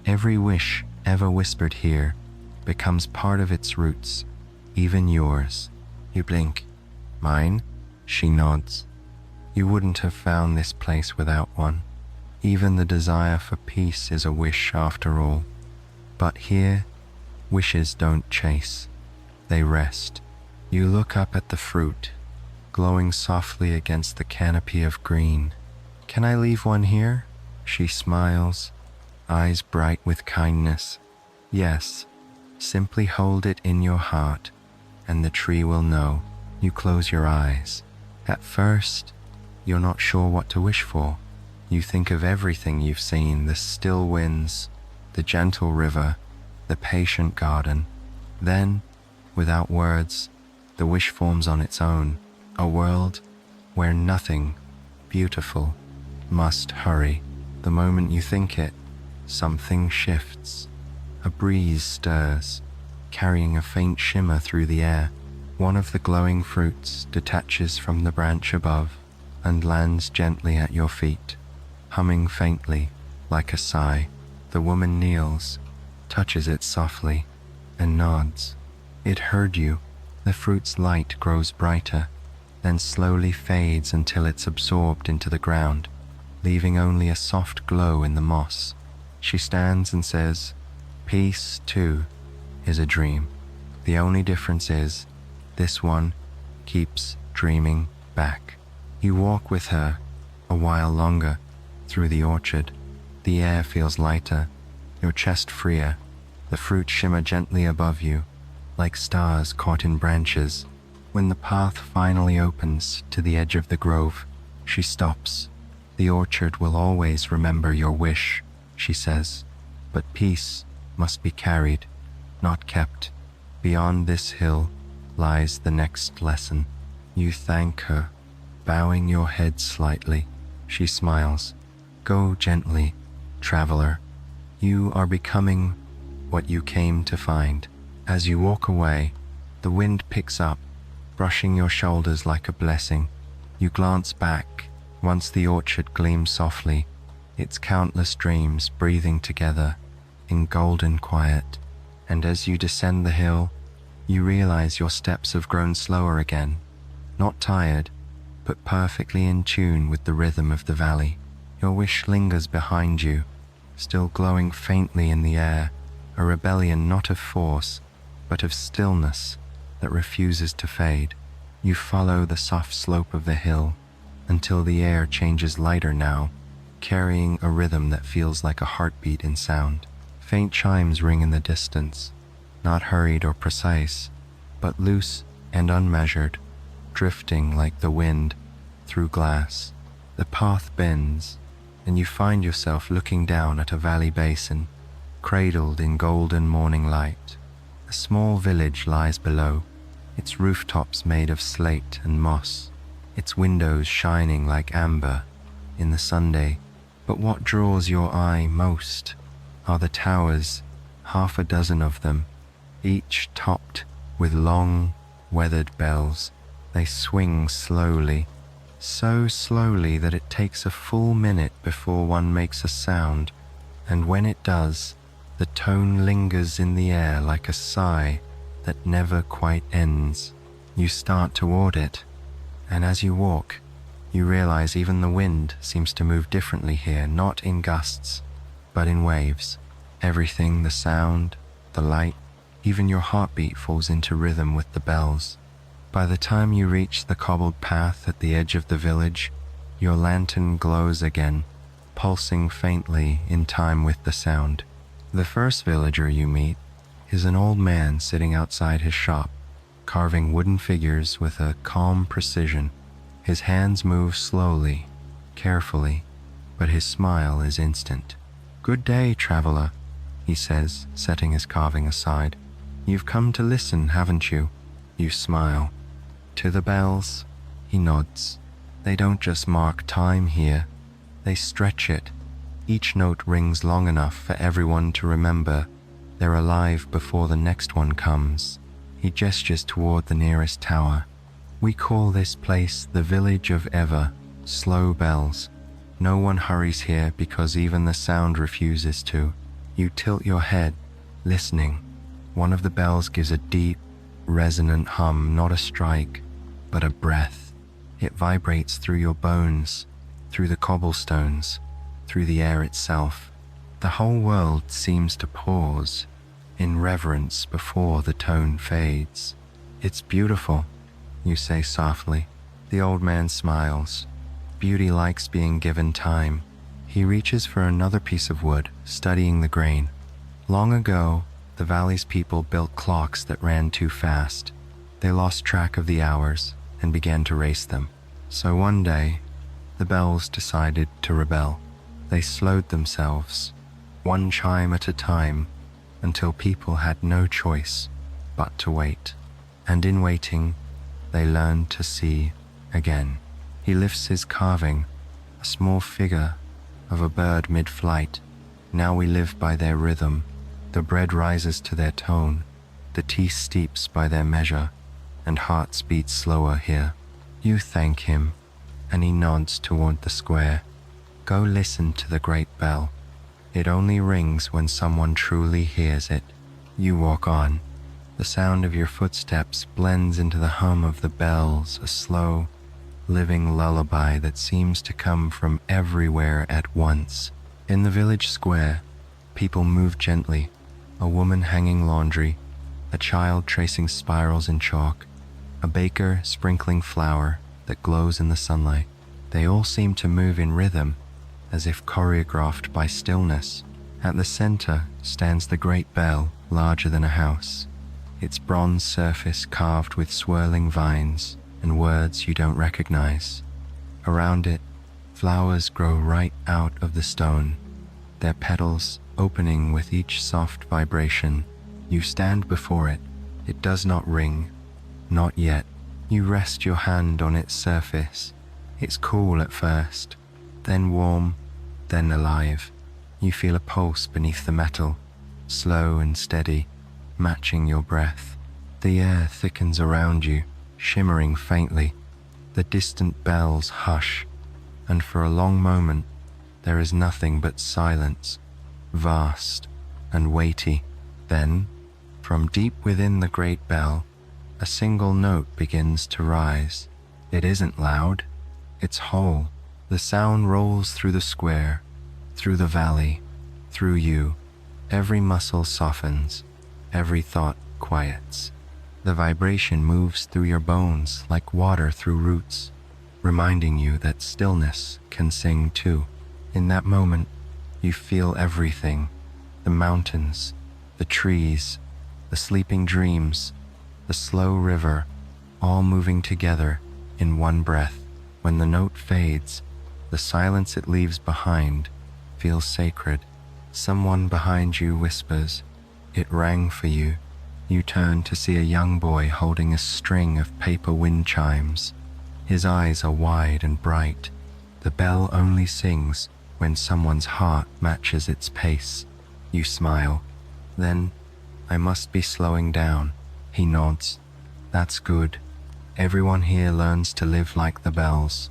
Every wish ever whispered here becomes part of its roots, even yours." You blink. "Mine?" She nods. "You wouldn't have found this place without one. Even the desire for peace is a wish after all. But here, wishes don't chase. They rest." You look up at the fruit, glowing softly against the canopy of green. "Can I leave one here?" She smiles, eyes bright with kindness. "Yes, simply hold it in your heart, and the tree will know." You close your eyes. At first, you're not sure what to wish for. You think of everything you've seen, the still winds, the gentle river, the patient garden. Then, without words, the wish forms on its own, a world where nothing beautiful must hurry. The moment you think it, something shifts. A breeze stirs, carrying a faint shimmer through the air. One of the glowing fruits detaches from the branch above and lands gently at your feet, humming faintly like a sigh. The woman kneels, touches it softly, and nods. It heard you. The fruit's light grows brighter, then slowly fades until it's absorbed into the ground, leaving only a soft glow in the moss. She stands and says, "Peace, too, is a dream. The only difference is, this one keeps dreaming back." You walk with her a while longer through the orchard. The air feels lighter, your chest freer. The fruit shimmer gently above you, like stars caught in branches. When the path finally opens to the edge of the grove, She stops. The orchard will always remember your wish, she says, but peace must be carried, not kept. Beyond this hill lies the next lesson. You thank her, bowing your head slightly. She smiles. Go gently, traveler. You are becoming what you came to find. As you walk away, the wind picks up, brushing your shoulders like a blessing. You glance back. Once the orchard gleams softly, its countless dreams breathing together in golden quiet. And as you descend the hill, you realize your steps have grown slower again, not tired, but perfectly in tune with the rhythm of the valley. Your wish lingers behind you, still glowing faintly in the air, a rebellion not of force, but of stillness that refuses to fade. You follow the soft slope of the hill until the air changes lighter now, carrying a rhythm that feels like a heartbeat in sound. Faint chimes ring in the distance, not hurried or precise, but loose and unmeasured, drifting like the wind through glass. The path bends, and you find yourself looking down at a valley basin, cradled in golden morning light. A small village lies below, its rooftops made of slate and moss, its windows shining like amber in the Sunday. But what draws your eye most are the towers, half a dozen of them, each topped with long, weathered bells. They swing slowly, so slowly that it takes a full minute before one makes a sound, and when it does, the tone lingers in the air like a sigh that never quite ends. You start toward it, and as you walk, you realize even the wind seems to move differently here, not in gusts, but in waves. Everything, the sound, the light, even your heartbeat falls into rhythm with the bells. By the time you reach the cobbled path at the edge of the village, your lantern glows again, pulsing faintly in time with the sound. The first villager you meet is an old man sitting outside his shop, carving wooden figures with a calm precision. His hands move slowly, carefully, but his smile is instant. "Good day, traveler," he says, setting his carving aside. "You've come to listen, haven't you?" You smile. "To the bells?" He nods. "They don't just mark time here, they stretch it. Each note rings long enough for everyone to remember they're alive before the next one comes." He gestures toward the nearest tower. "We call this place the Village of Ever, Slow Bells. No one hurries here because even the sound refuses to." You tilt your head, listening. One of the bells gives a deep, resonant hum, not a strike, but a breath. It vibrates through your bones, through the cobblestones, through the air itself. The whole world seems to pause in reverence before the tone fades. "It's beautiful," you say softly. The old man smiles. Beauty likes being given time. He reaches for another piece of wood, studying the grain. Long ago, the valley's people built clocks that ran too fast. They lost track of the hours and began to race them. So one day, the bells decided to rebel. They slowed themselves, one chime at a time, until people had no choice but to wait. And in waiting, they learned to see again. He lifts his carving, a small figure of a bird mid-flight. Now we live by their rhythm. The bread rises to their tone, the tea steeps by their measure, and hearts beat slower here. You thank him, and he nods toward the square. Go listen to the great bell. It only rings when someone truly hears it. You walk on. The sound of your footsteps blends into the hum of the bells, a slow, living lullaby that seems to come from everywhere at once. In the village square, people move gently, a woman hanging laundry, a child tracing spirals in chalk, a baker sprinkling flour that glows in the sunlight. They all seem to move in rhythm, as if choreographed by stillness. At the center stands the great bell, larger than a house, its bronze surface carved with swirling vines and words you don't recognize. Around it, flowers grow right out of the stone, their petals opening with each soft vibration. You stand before it. It does not ring, not yet. You rest your hand on its surface. It's cool at first, then warm, then alive. You feel a pulse beneath the metal, slow and steady, matching your breath. The air thickens around you, shimmering faintly. The distant bells hush, and for a long moment, there is nothing but silence, vast and weighty. Then, from deep within the great bell, a single note begins to rise. It isn't loud, it's whole. The sound rolls through the square, through the valley, through you. Every muscle softens, every thought quiets. The vibration moves through your bones like water through roots, reminding you that stillness can sing too. In that moment, you feel everything: the mountains, the trees, the sleeping dreams, the slow river, all moving together in one breath. When the note fades, the silence it leaves behind feels sacred. Someone behind you whispers, "It rang for you." You turn to see a young boy holding a string of paper wind chimes. His eyes are wide and bright. The bell only sings when someone's heart matches its pace. You smile. Then, "I must be slowing down." He nods. "That's good. Everyone here learns to live like the bells.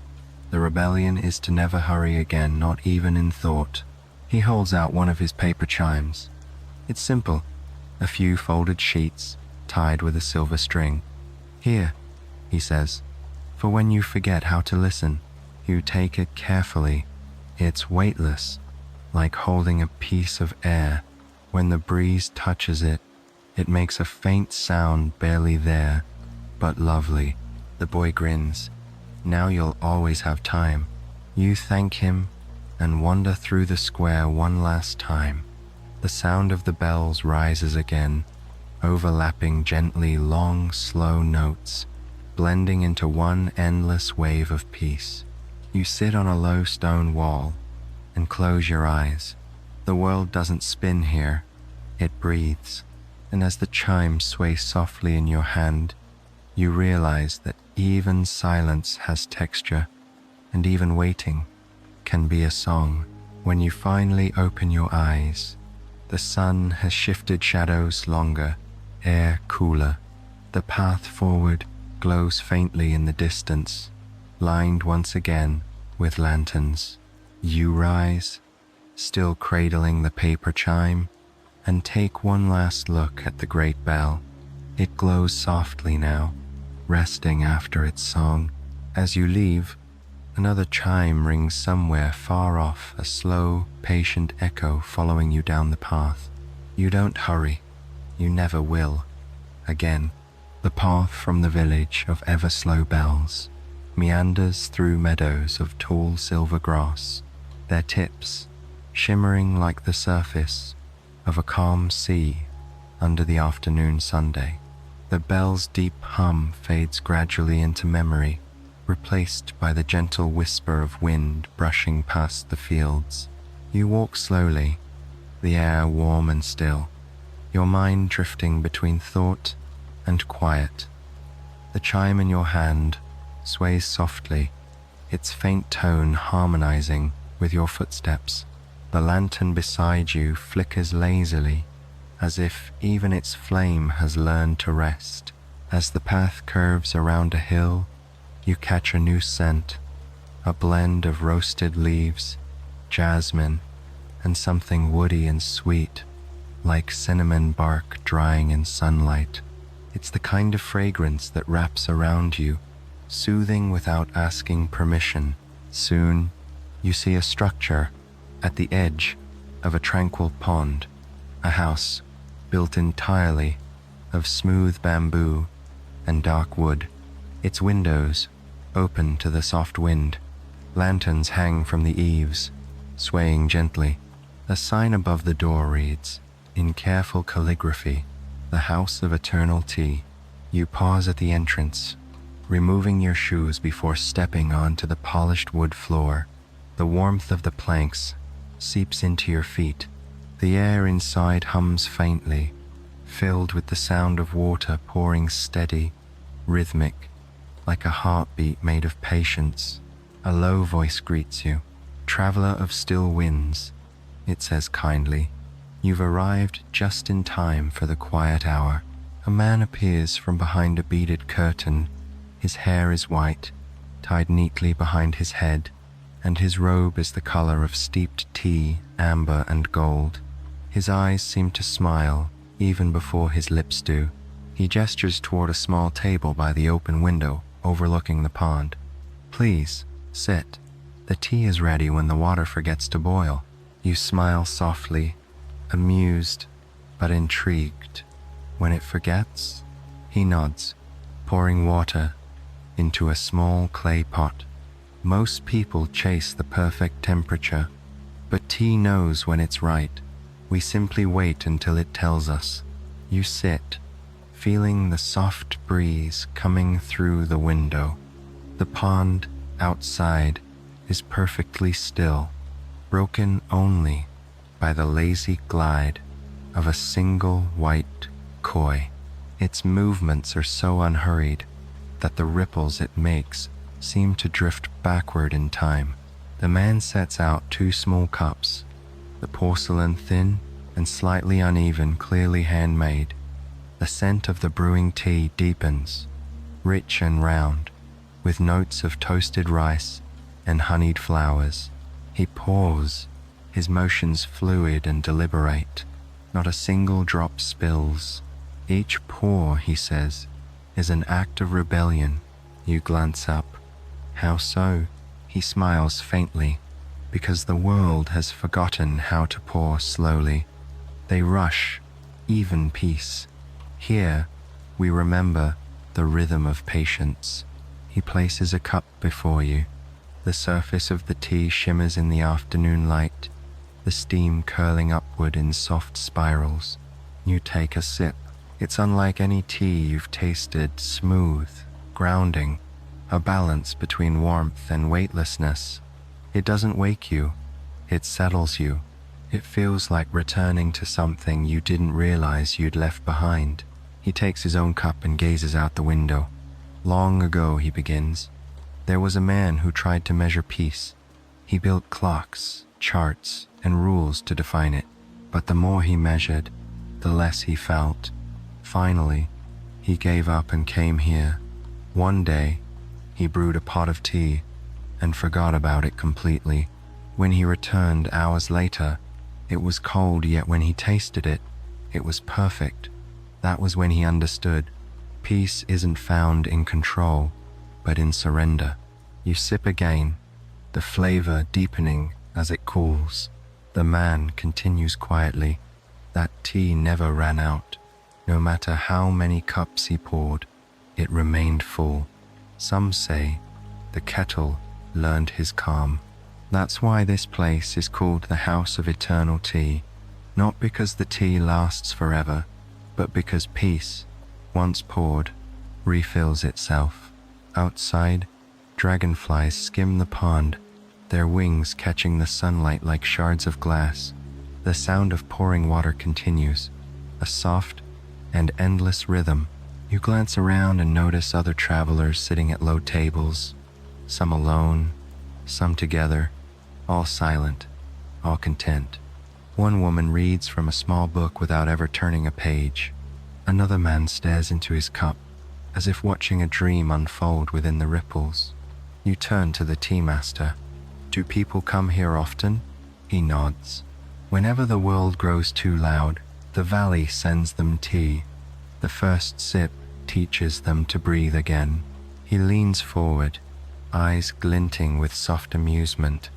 The rebellion is to never hurry again, not even in thought." He holds out one of his paper chimes. It's simple, a few folded sheets tied with a silver string. "Here," he says, "for when you forget how to listen." You take it carefully. It's weightless, like holding a piece of air. When the breeze touches it, it makes a faint sound barely there, but lovely. The boy grins. "Now you'll always have time." You thank him and wander through the square one last time. The sound of the bells rises again, overlapping gently long, slow notes, blending into one endless wave of peace. You sit on a low stone wall and close your eyes. The world doesn't spin here, it breathes. And as the chimes sway softly in your hand, you realize that even silence has texture, and even waiting can be a song. When you finally open your eyes, the sun has shifted shadows longer, air cooler. The path forward glows faintly in the distance, lined once again with lanterns. You rise, still cradling the paper chime, and take one last look at the great bell. It glows softly now, resting after its song. As you leave, another chime rings somewhere far off, a slow, patient echo following you down the path. You don't hurry. You never will. Again, the path from the village of ever-slow bells meanders through meadows of tall silver grass, their tips shimmering like the surface of a calm sea under the afternoon sunday. The bell's deep hum fades gradually into memory, replaced by the gentle whisper of wind brushing past the fields. You walk slowly, the air warm and still, your mind drifting between thought and quiet. The chime in your hand sways softly, its faint tone harmonizing with your footsteps. The lantern beside you flickers lazily, as if even its flame has learned to rest. As the path curves around a hill, you catch a new scent, a blend of roasted leaves, jasmine, and something woody and sweet, like cinnamon bark drying in sunlight. It's the kind of fragrance that wraps around you, soothing without asking permission. Soon, you see a structure at the edge of a tranquil pond, a house built entirely of smooth bamboo and dark wood. Its windows open to the soft wind. Lanterns hang from the eaves, swaying gently. A sign above the door reads, in careful calligraphy, "The House of Eternal Tea." You pause at the entrance, removing your shoes before stepping onto the polished wood floor. The warmth of the planks seeps into your feet. The air inside hums faintly, filled with the sound of water pouring steady, rhythmic, like a heartbeat made of patience. A low voice greets you. "Traveler of still winds," it says kindly. "You've arrived just in time for the quiet hour." A man appears from behind a beaded curtain. His hair is white, tied neatly behind his head, and his robe is the color of steeped tea, amber and gold. His eyes seem to smile even before his lips do. He gestures toward a small table by the open window overlooking the pond. "Please, sit. The tea is ready when the water forgets to boil." You smile softly, amused but intrigued. "When it forgets?" He nods, pouring water into a small clay pot. Most people chase the perfect temperature, but tea knows when it's right. We simply wait until it tells us. You sit, feeling the soft breeze coming through the window. The pond outside is perfectly still, broken only by the lazy glide of a single white koi. Its movements are so unhurried that the ripples it makes seem to drift backward in time. The man sets out 2 small cups, the porcelain thin and slightly uneven, clearly handmade. The scent of the brewing tea deepens, rich and round, with notes of toasted rice and honeyed flowers. He pours, his motions fluid and deliberate. Not a single drop spills. Each pour, he says, is an act of rebellion. You glance up. "How so?" He smiles faintly. "Because the world has forgotten how to pour slowly. They rush, even peace. Here, we remember the rhythm of patience." He places a cup before you. The surface of the tea shimmers in the afternoon light, the steam curling upward in soft spirals. You take a sip. It's unlike any tea you've tasted, smooth, grounding, a balance between warmth and weightlessness. It doesn't wake you, it settles you. It feels like returning to something you didn't realize you'd left behind. He takes his own cup and gazes out the window. "Long ago," he begins, "there was a man who tried to measure peace. He built clocks, charts, and rules to define it. But the more he measured, the less he felt. Finally, he gave up and came here. One day, he brewed a pot of tea and forgot about it completely. When he returned hours later, it was cold, yet when he tasted it, it was perfect. That was when he understood. Peace isn't found in control, but in surrender." You sip again, the flavor deepening as it cools. The man continues quietly. That tea never ran out. No matter how many cups he poured, it remained full. Some say the kettle learned his calm. That's why this place is called the House of Eternal Tea. Not because the tea lasts forever, but because peace, once poured, refills itself. Outside, dragonflies skim the pond, their wings catching the sunlight like shards of glass. The sound of pouring water continues, a soft and endless rhythm. You glance around and notice other travelers sitting at low tables, some alone, some together, all silent, all content. One woman reads from a small book without ever turning a page. Another man stares into his cup, as if watching a dream unfold within the ripples. You turn to the tea master. "Do people come here often?" He nods. "Whenever the world grows too loud, the valley sends them tea. The first sip teaches them to breathe again." He leans forward, eyes glinting with soft amusement.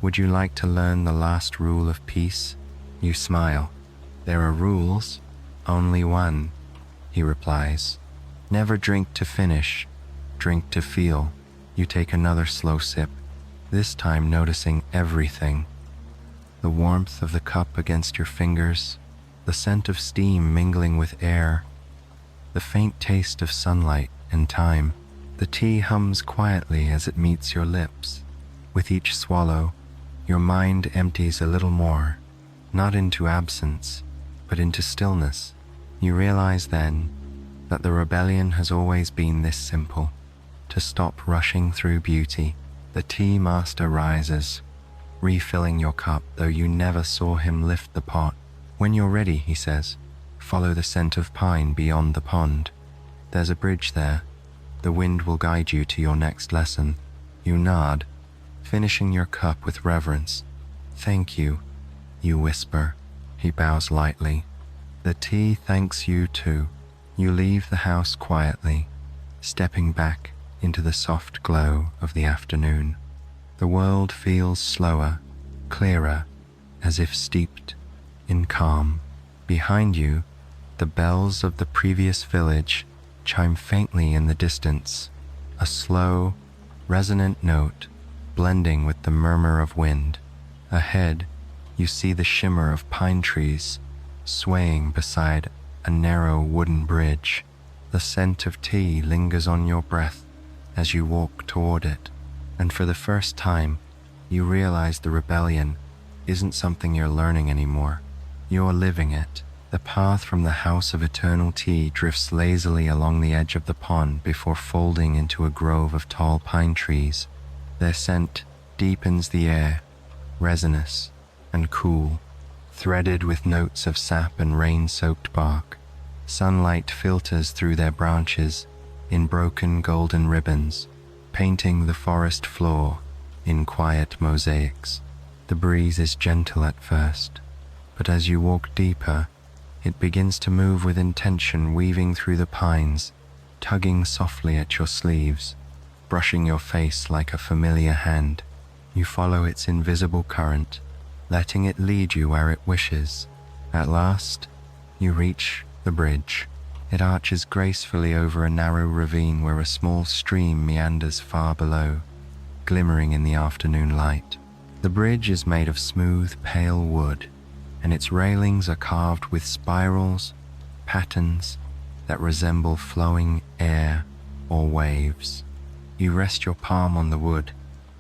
"Would you like to learn the last rule of peace?" You smile. "There are rules." "Only one," he replies. "Never drink to finish, drink to feel." You take another slow sip, this time noticing everything. The warmth of the cup against your fingers, the scent of steam mingling with air, the faint taste of sunlight and time. The tea hums quietly as it meets your lips. With each swallow, your mind empties a little more, not into absence, but into stillness. You realize then that the rebellion has always been this simple: to stop rushing through beauty. The tea master rises, refilling your cup, though you never saw him lift the pot. When you're ready, he says, follow the scent of pine beyond the pond. There's a bridge there. The wind will guide you to your next lesson. You nod, finishing your cup with reverence. Thank you, you whisper. He bows lightly. The tea thanks you too. You leave the house quietly, stepping back into the soft glow of the afternoon. The world feels slower, clearer, as if steeped in calm. Behind you, the bells of the previous village chime faintly in the distance, a slow, resonant note blending with the murmur of wind. Ahead, you see the shimmer of pine trees swaying beside a narrow wooden bridge. The scent of tea lingers on your breath as you walk toward it, and for the first time, you realize the rebellion isn't something you're learning anymore. You're living it. The path from the House of Eternal Tea drifts lazily along the edge of the pond before folding into a grove of tall pine trees. Their scent deepens the air, resinous and cool, threaded with notes of sap and rain-soaked bark. Sunlight filters through their branches in broken golden ribbons, painting the forest floor in quiet mosaics. The breeze is gentle at first, but as you walk deeper, it begins to move with intention, weaving through the pines, tugging softly at your sleeves, brushing your face like a familiar hand. You follow its invisible current, letting it lead you where it wishes. At last, you reach the bridge. It arches gracefully over a narrow ravine where a small stream meanders far below, glimmering in the afternoon light. The bridge is made of smooth, pale wood, and its railings are carved with spirals, patterns that resemble flowing air or waves. You rest your palm on the wood,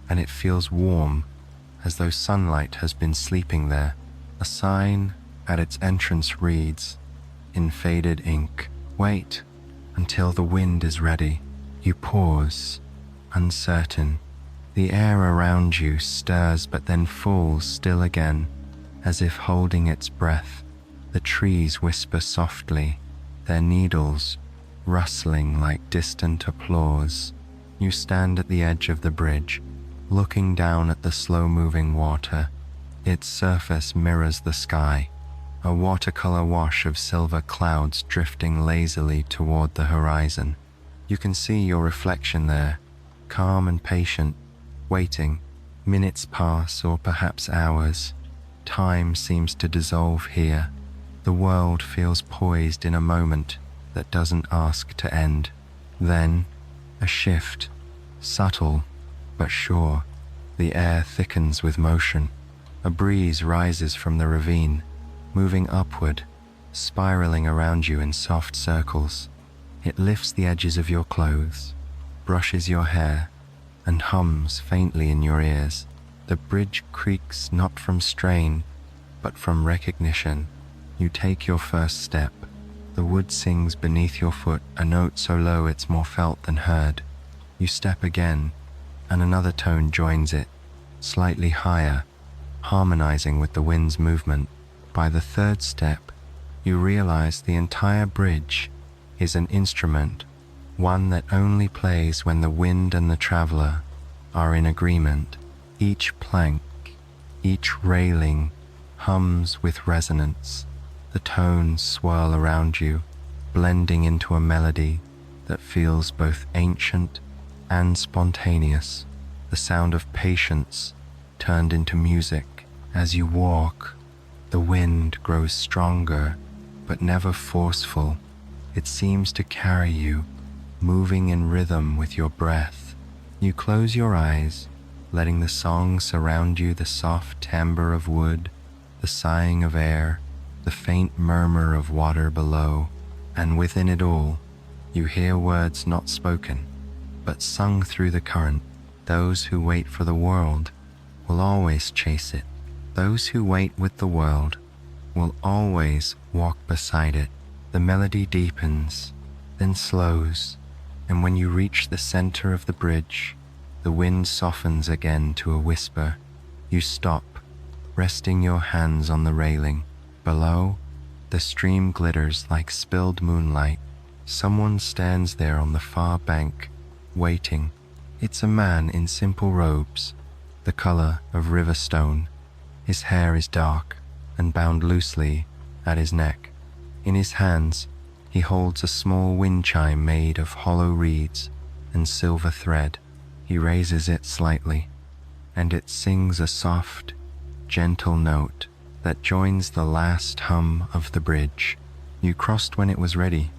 and it feels warm, as though sunlight has been sleeping there. A sign at its entrance reads, in faded ink, "Wait until the wind is ready." You pause, uncertain. The air around you stirs but then falls still again, as if holding its breath. The trees whisper softly, their needles rustling like distant applause. You stand at the edge of the bridge, looking down at the slow-moving water. Its surface mirrors the sky, a watercolor wash of silver clouds drifting lazily toward the horizon. You can see your reflection there, calm and patient, waiting. Minutes pass, or perhaps hours. Time seems to dissolve here. The world feels poised in a moment that doesn't ask to end. Then, a shift, subtle but sure. The air thickens with motion. A breeze rises from the ravine, moving upward, spiraling around you in soft circles. It lifts the edges of your clothes, brushes your hair, and hums faintly in your ears. The bridge creaks not from strain, but from recognition. You take your first step. The wood sings beneath your foot, a note so low it's more felt than heard. You step again, and another tone joins it, slightly higher, harmonizing with the wind's movement. By the third step, you realize the entire bridge is an instrument, one that only plays when the wind and the traveler are in agreement. Each plank, each railing hums with resonance. The tones swirl around you, blending into a melody that feels both ancient and spontaneous. The sound of patience turned into music. As you walk, the wind grows stronger, but never forceful. It seems to carry you, moving in rhythm with your breath. You close your eyes, letting the song surround you, the soft timbre of wood, the sighing of air, the faint murmur of water below, and within it all, you hear words not spoken, but sung through the current. Those who wait for the world will always chase it. Those who wait with the world will always walk beside it. The melody deepens, then slows, and when you reach the center of the bridge, the wind softens again to a whisper. You stop, resting your hands on the railing. Below, the stream glitters like spilled moonlight. Someone stands there on the far bank, waiting. It's a man in simple robes, the color of river stone. His hair is dark and bound loosely at his neck. In his hands, he holds a small wind chime made of hollow reeds and silver thread. He raises it slightly, and it sings a soft, gentle note that joins the last hum of the bridge. You crossed when it was ready,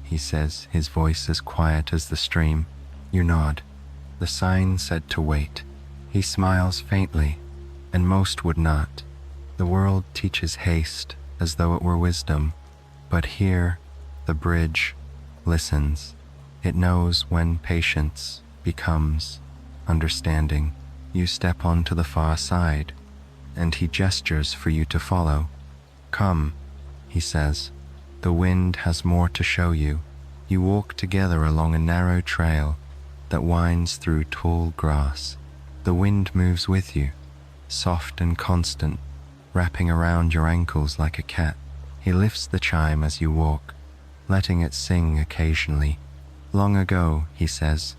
he says, his voice as quiet as the stream. You nod. The sign said to wait. He smiles faintly, and most would not. The world teaches haste as though it were wisdom, but here the bridge listens. It knows when patience becomes understanding. You step onto the far side, and he gestures for you to follow. Come, he says. The wind has more to show you. You walk together along a narrow trail that winds through tall grass. The wind moves with you, soft and constant, wrapping around your ankles like a cat. He lifts the chime as you walk, letting it sing occasionally. Long ago, he says,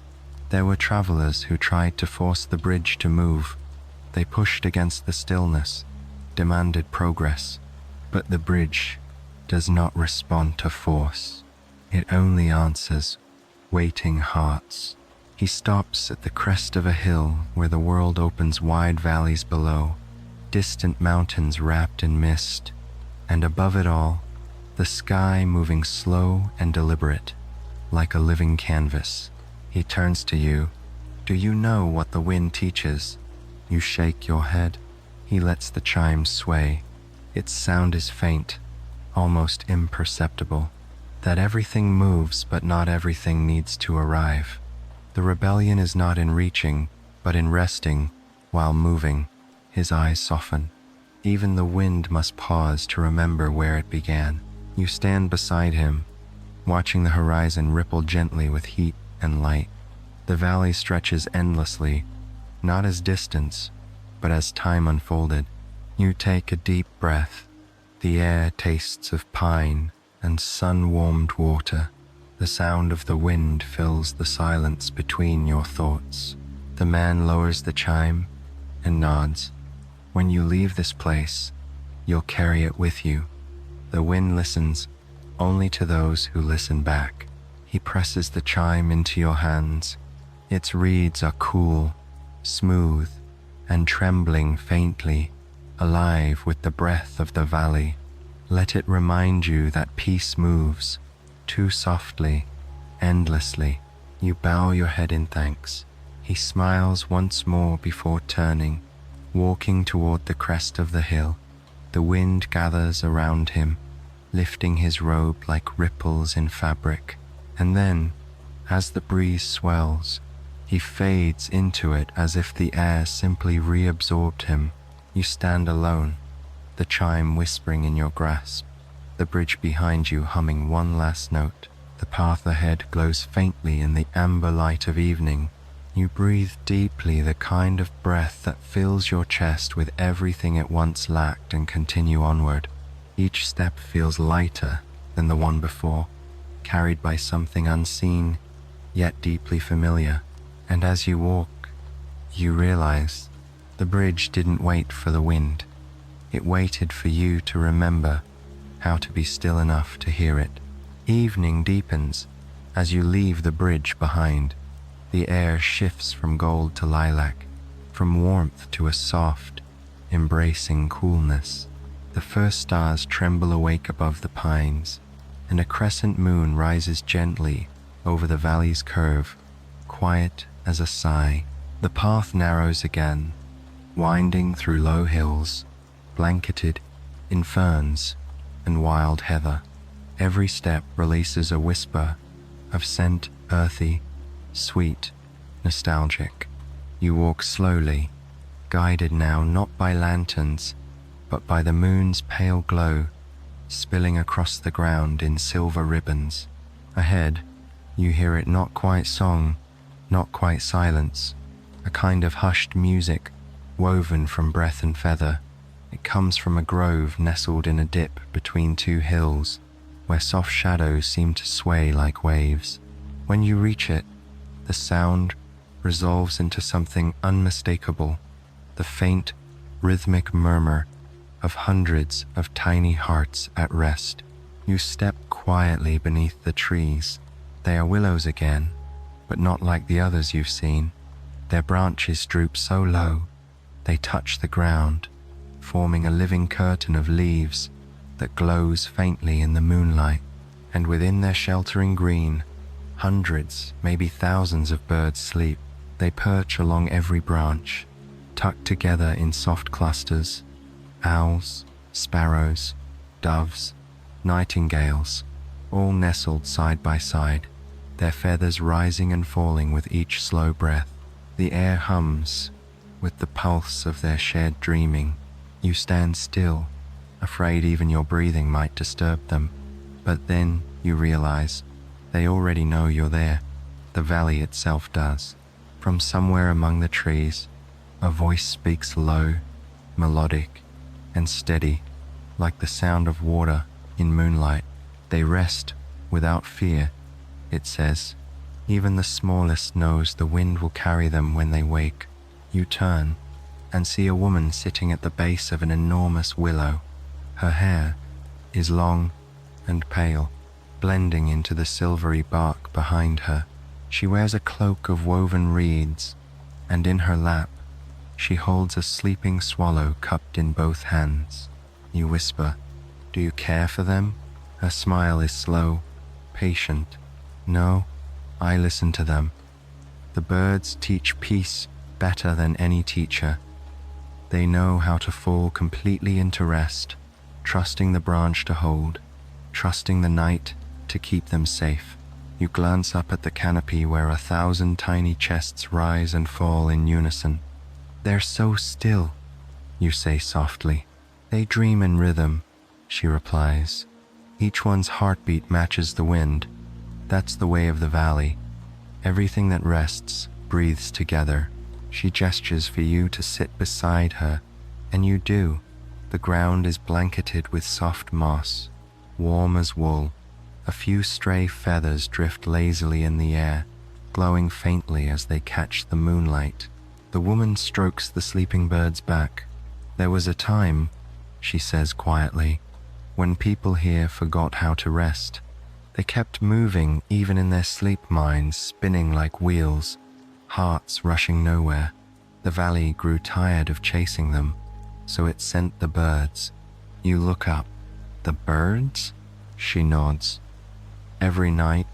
there were travelers who tried to force the bridge to move. They pushed against the stillness, demanded progress, but the bridge does not respond to force. It only answers waiting hearts. He stops at the crest of a hill where the world opens wide valleys below, distant mountains wrapped in mist, and above it all, the sky moving slow and deliberate, like a living canvas. He turns to you. Do you know what the wind teaches? You shake your head. He lets the chime sway. Its sound is faint, almost imperceptible. That everything moves, but not everything needs to arrive. The rebellion is not in reaching, but in resting while moving. His eyes soften. Even the wind must pause to remember where it began. You stand beside him, watching the horizon ripple gently with heat and light. The valley stretches endlessly, not as distance, but as time unfolded. You take a deep breath. The air tastes of pine and sun-warmed water. The sound of the wind fills the silence between your thoughts. The man lowers the chime and nods. When you leave this place, you'll carry it with you. The wind listens only to those who listen back. He presses the chime into your hands. Its reeds are cool, smooth, and trembling faintly, alive with the breath of the valley. Let it remind you that peace moves, too softly, endlessly. You bow your head in thanks. He smiles once more before turning, walking toward the crest of the hill. The wind gathers around him, lifting his robe like ripples in fabric. And then, as the breeze swells, he fades into it as if the air simply reabsorbed him. You stand alone, the chime whispering in your grasp, the bridge behind you humming one last note. The path ahead glows faintly in the amber light of evening. You breathe deeply, the kind of breath that fills your chest with everything it once lacked, and continue onward. Each step feels lighter than the one before, carried by something unseen, yet deeply familiar. And as you walk, you realize the bridge didn't wait for the wind. It waited for you to remember how to be still enough to hear it. Evening deepens as you leave the bridge behind. The air shifts from gold to lilac, from warmth to a soft, embracing coolness. The first stars tremble awake above the pines, and a crescent moon rises gently over the valley's curve, quiet as a sigh. The path narrows again, winding through low hills, blanketed in ferns and wild heather. Every step releases a whisper of scent, earthy, sweet, nostalgic. You walk slowly, guided now not by lanterns, but by the moon's pale glow, spilling across the ground in silver ribbons. Ahead, you hear it not quite song, not quite silence, a kind of hushed music woven from breath and feather. It comes from a grove nestled in a dip between two hills, where soft shadows seem to sway like waves. When you reach it, the sound resolves into something unmistakable, the faint, rhythmic murmur of hundreds of tiny hearts at rest. You step quietly beneath the trees. They are willows again, but not like the others you've seen. Their branches droop so low, they touch the ground, forming a living curtain of leaves that glows faintly in the moonlight. And within their sheltering green, hundreds, maybe thousands of birds sleep. They perch along every branch, tucked together in soft clusters. Owls, sparrows, doves, nightingales, all nestled side by side, their feathers rising and falling with each slow breath. The air hums with the pulse of their shared dreaming. You stand still, afraid even your breathing might disturb them. But then you realize they already know you're there. The valley itself does. From somewhere among the trees, a voice speaks low, melodic, and steady, like the sound of water in moonlight. They rest without fear, it says. Even the smallest knows the wind will carry them when they wake. You turn and see a woman sitting at the base of an enormous willow. Her hair is long and pale, blending into the silvery bark behind her. She wears a cloak of woven reeds, and in her lap she holds a sleeping swallow cupped in both hands. You whisper, "Do you care for them?" Her smile is slow, patient. "No, I listen to them. The birds teach peace better than any teacher. They know how to fall completely into rest, trusting the branch to hold, trusting the night to keep them safe." You glance up at the canopy where 1,000 tiny chests rise and fall in unison. "They're so still," you say softly. "They dream in rhythm," she replies. Each one's heartbeat matches the wind. That's the way of the valley. Everything that rests breathes together. She gestures for you to sit beside her, and you do. The ground is blanketed with soft moss, warm as wool. A few stray feathers drift lazily in the air, glowing faintly as they catch the moonlight. The woman strokes the sleeping bird's back. "There was a time," she says quietly, "when people here forgot how to rest. They kept moving even in their sleep minds, spinning like wheels, hearts rushing nowhere. The valley grew tired of chasing them, so it sent the birds." You look up. "The birds?" She nods. "Every night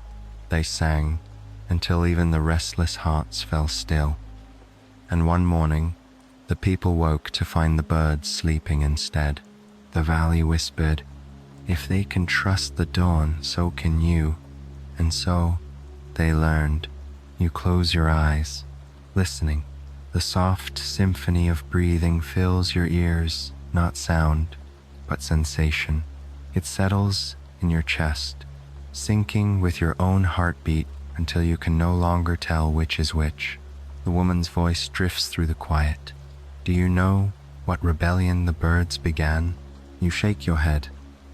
they sang until even the restless hearts fell still. And one morning, the people woke to find the birds sleeping instead." The valley whispered, "If they can trust the dawn, so can you." And so they learned. You close your eyes, listening. The soft symphony of breathing fills your ears, not sound, but sensation. It settles in your chest, sinking with your own heartbeat until you can no longer tell which is which. The woman's voice drifts through the quiet. "Do you know what rebellion the birds began?" You shake your head.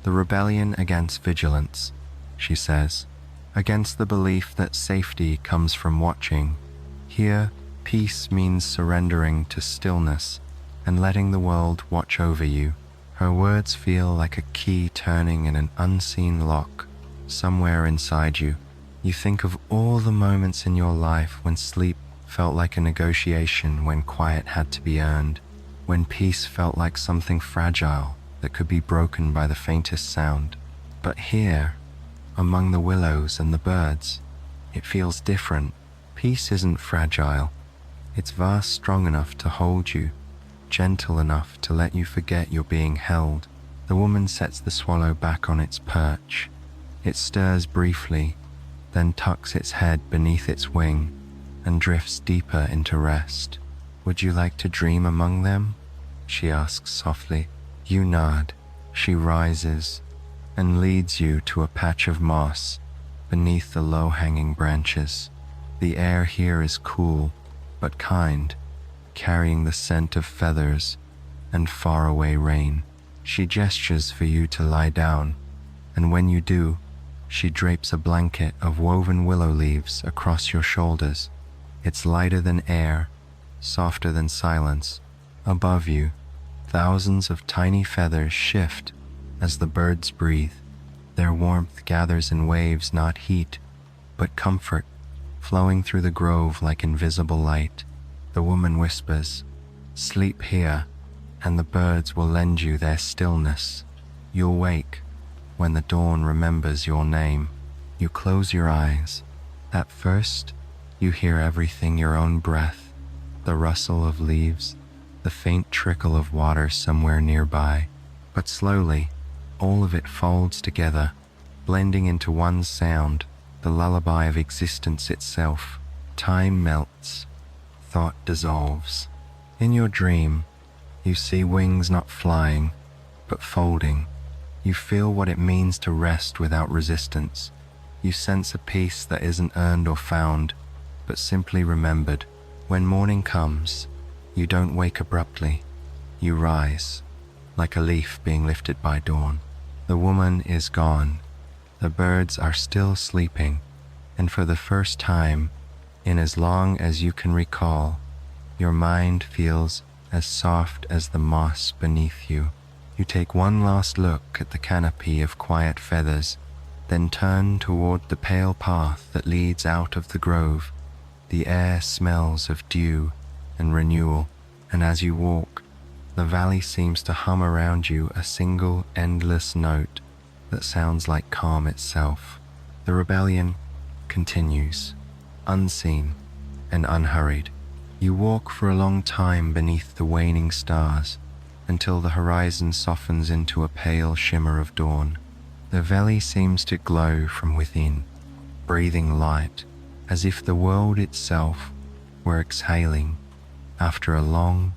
"The rebellion against vigilance," she says, "against the belief that safety comes from watching. Here, peace means surrendering to stillness and letting the world watch over you." Her words feel like a key turning in an unseen lock somewhere inside you. You think of all the moments in your life when sleep felt like a negotiation, when quiet had to be earned, when peace felt like something fragile that could be broken by the faintest sound. But here, among the willows and the birds, it feels different. Peace isn't fragile. It's vast, strong enough to hold you, gentle enough to let you forget you're being held. The woman sets the swallow back on its perch. It stirs briefly, then tucks its head beneath its wing. and drifts deeper into rest. Would you like to dream among them? She asks softly. You nod. She rises and leads you to a patch of moss beneath the low-hanging branches. The air here is cool but kind, carrying the scent of feathers and faraway rain. She gestures for you to lie down, and when you do, she drapes a blanket of woven willow leaves across your shoulders. It's lighter than air, softer than silence. Above you, thousands of tiny feathers shift as the birds breathe. Their warmth gathers in waves, not heat, but comfort, flowing through the grove like invisible light. The woman whispers, "Sleep here, and the birds will lend you their stillness. You'll wake when the dawn remembers your name." You close your eyes. At first, you hear everything: your own breath, the rustle of leaves, the faint trickle of water somewhere nearby. But slowly, all of it folds together, blending into one sound, the lullaby of existence itself. Time melts. Thought dissolves. In your dream, you see wings not flying, but folding. You feel what it means to rest without resistance. You sense a peace that isn't earned or found, but simply remembered. When morning comes, you don't wake abruptly. You rise, like a leaf being lifted by dawn. The woman is gone. The birds are still sleeping, and for the first time, in as long as you can recall, your mind feels as soft as the moss beneath you. You take one last look at the canopy of quiet feathers, then turn toward the pale path that leads out of the grove. The air smells of dew and renewal, and as you walk, the valley seems to hum around you a single endless note that sounds like calm itself. The rebellion continues, unseen and unhurried. You walk for a long time beneath the waning stars, until the horizon softens into a pale shimmer of dawn. The valley seems to glow from within, breathing light, as if the world itself were exhaling after a long,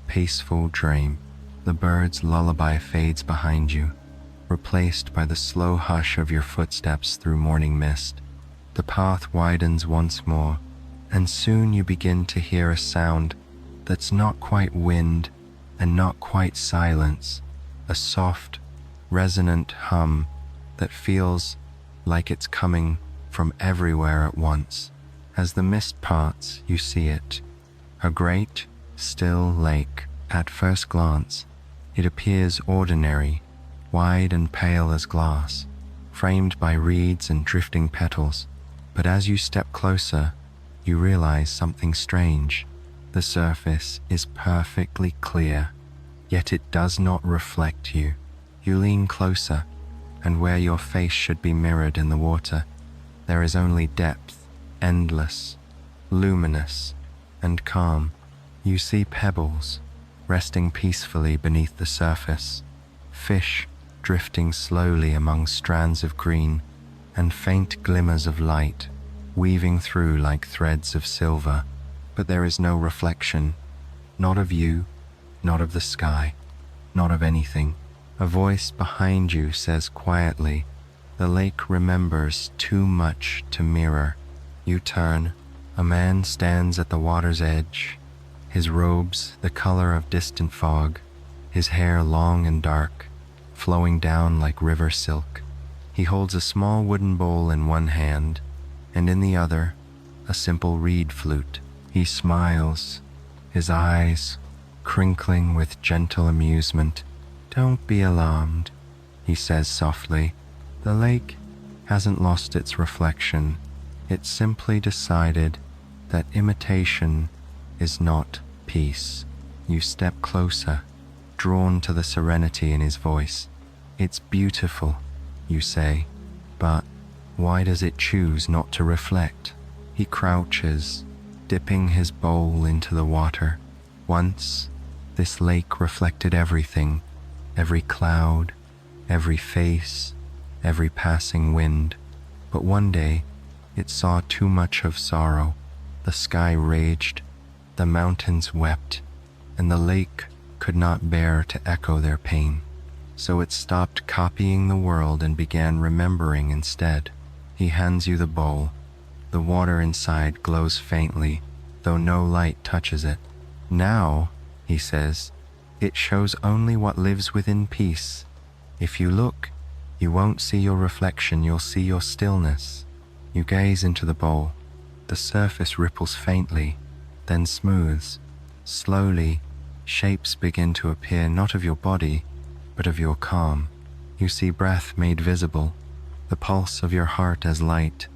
peaceful dream. The bird's lullaby fades behind you, replaced by the slow hush of your footsteps through morning mist. The path widens once more, and soon you begin to hear a sound that's not quite wind and not quite silence, a soft, resonant hum that feels like it's coming from everywhere at once. As the mist parts, you see it, a great, still lake. At first glance, it appears ordinary, wide and pale as glass, framed by reeds and drifting petals. But as you step closer, you realize something strange. The surface is perfectly clear, yet it does not reflect you. You lean closer, and where your face should be mirrored in the water, there is only depth, endless, luminous, and calm. You see pebbles resting peacefully beneath the surface, fish drifting slowly among strands of green, and faint glimmers of light weaving through like threads of silver. But there is no reflection, not of you, not of the sky, not of anything. A voice behind you says quietly, "The lake remembers too much to mirror." You turn. A man stands at the water's edge, his robes the color of distant fog, his hair long and dark, flowing down like river silk. He holds a small wooden bowl in one hand, and in the other, a simple reed flute. He smiles, his eyes crinkling with gentle amusement. "Don't be alarmed," he says softly. "The lake hasn't lost its reflection. It's simply decided that imitation is not peace." You step closer, drawn to the serenity in his voice. "It's beautiful," you say, "but why does it choose not to reflect?" He crouches, dipping his bowl into the water. Once, this lake reflected everything, every cloud, every face, every passing wind. But one day, it saw too much of sorrow. The sky raged, the mountains wept, and the lake could not bear to echo their pain. So it stopped copying the world and began remembering instead. He hands you the bowl. The water inside glows faintly, though no light touches it. Now, he says, it shows only what lives within peace. If you look, you won't see your reflection, you'll see your stillness. You gaze into the bowl. The surface ripples faintly, then smooths. Slowly, shapes begin to appear, not of your body, but of your calm. You see breath made visible, the pulse of your heart as light,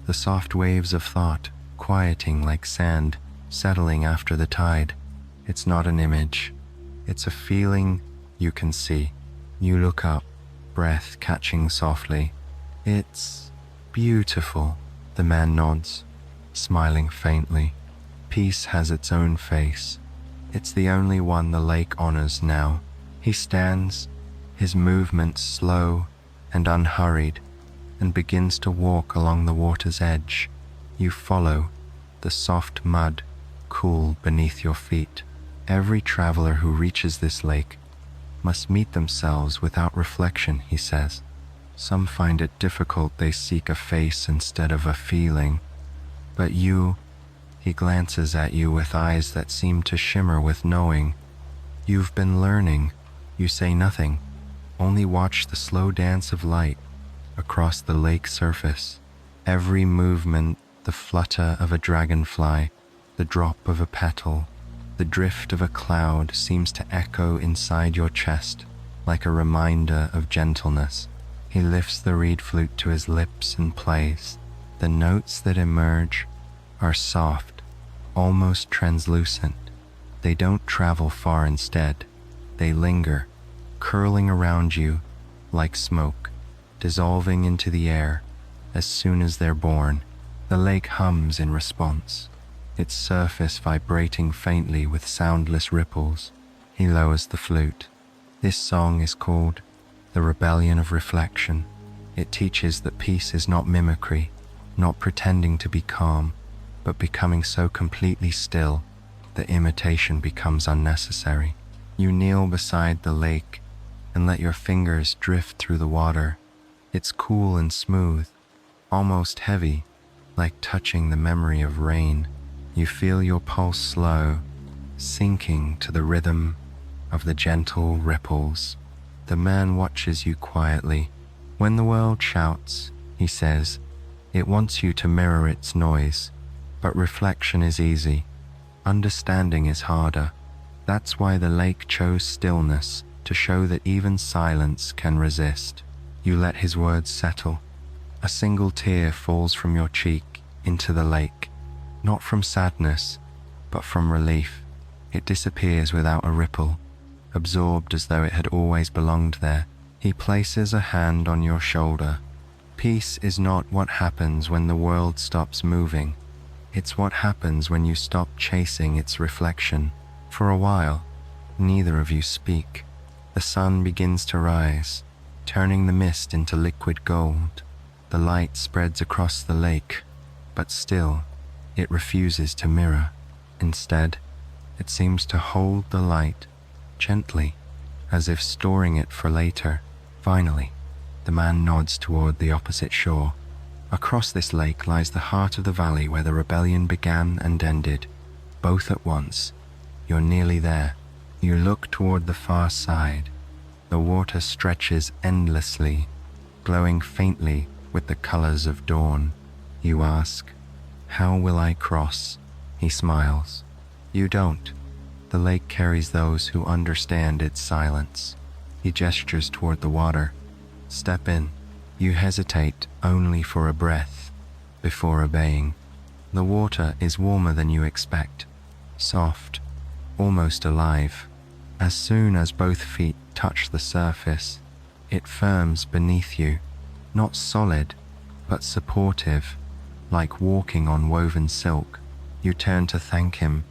the soft waves of thought quieting like sand, settling after the tide. It's not an image, it's a feeling you can see. You look up, breath catching softly. It's beautiful. The man nods, smiling faintly. Peace has its own face. It's the only one the lake honors now. He stands, his movements slow and unhurried, and begins to walk along the water's edge. You follow, the soft mud cool beneath your feet. Every traveler who reaches this lake must meet themselves without reflection, he says. Some find it difficult, they seek a face instead of a feeling. But you, he glances at you with eyes that seem to shimmer with knowing. You've been learning. You say nothing, only watch the slow dance of light across the lake surface. Every movement, the flutter of a dragonfly, the drop of a petal, the drift of a cloud seems to echo inside your chest like a reminder of gentleness. He lifts the reed flute to his lips and plays. The notes that emerge are soft, almost translucent. They don't travel far instead. They linger, curling around you like smoke, dissolving into the air as soon as they're born. The lake hums in response, its surface vibrating faintly with soundless ripples. He lowers the flute. This song is called The Rebellion of Reflection. It teaches that peace is not mimicry, not pretending to be calm, but becoming so completely still that imitation becomes unnecessary. You kneel beside the lake and let your fingers drift through the water. It's cool and smooth, almost heavy, like touching the memory of rain. You feel your pulse slow, sinking to the rhythm of the gentle ripples. The man watches you quietly. When the world shouts, he says, it wants you to mirror its noise. But reflection is easy. Understanding is harder. That's why the lake chose stillness, to show that even silence can resist. You let his words settle. A single tear falls from your cheek into the lake, not from sadness, but from relief. It disappears without a ripple, absorbed as though it had always belonged there. He places a hand on your shoulder. Peace is not what happens when the world stops moving. It's what happens when you stop chasing its reflection. For a while, neither of you speak. The sun begins to rise, turning the mist into liquid gold. The light spreads across the lake, but still, it refuses to mirror. Instead, it seems to hold the light gently, as if storing it for later. Finally, the man nods toward the opposite shore. Across this lake lies the heart of the valley where the rebellion began and ended, both at once. You're nearly there. You look toward the far side. The water stretches endlessly, glowing faintly with the colors of dawn. You ask, how will I cross? He smiles. You don't. The lake carries those who understand its silence. He gestures toward the water. Step in. You hesitate only for a breath before obeying. The water is warmer than you expect, soft, almost alive. As soon as both feet touch the surface, it firms beneath you, not solid, but supportive, like walking on woven silk. You turn to thank him,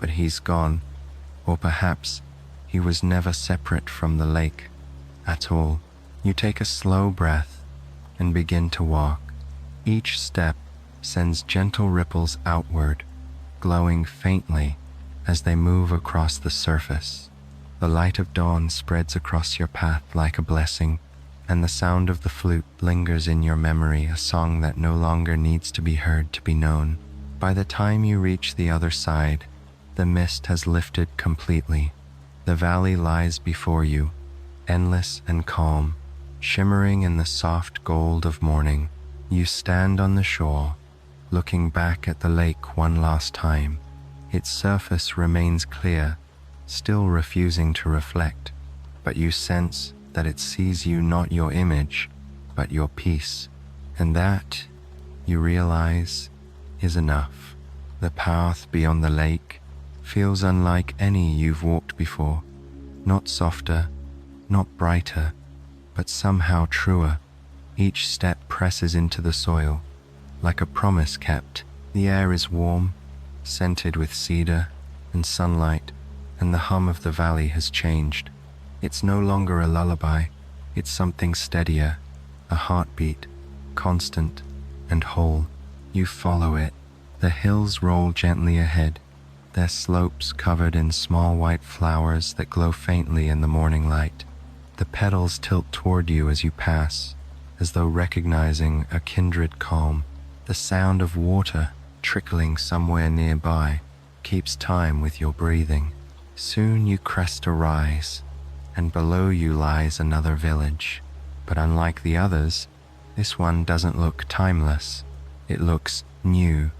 but he's gone, or perhaps he was never separate from the lake at all. You take a slow breath and begin to walk. Each step sends gentle ripples outward, glowing faintly as they move across the surface. The light of dawn spreads across your path like a blessing, and the sound of the flute lingers in your memory, a song that no longer needs to be heard to be known. By the time you reach the other side, the mist has lifted completely. The valley lies before you, endless and calm, shimmering in the soft gold of morning. You stand on the shore, looking back at the lake one last time. Its surface remains clear, still refusing to reflect, but you sense that it sees you, not your image, but your peace. And that, you realize, is enough. The path beyond the lake feels unlike any you've walked before. Not softer, not brighter, but somehow truer. Each step presses into the soil, like a promise kept. The air is warm, scented with cedar and sunlight, and the hum of the valley has changed. It's no longer a lullaby, it's something steadier, a heartbeat, constant and whole. You follow it. The hills roll gently ahead, their slopes covered in small white flowers that glow faintly in the morning light. The petals tilt toward you as you pass, as though recognizing a kindred calm. The sound of water trickling somewhere nearby keeps time with your breathing. Soon you crest a rise, and below you lies another village. But unlike the others, this one doesn't look timeless. It looks new,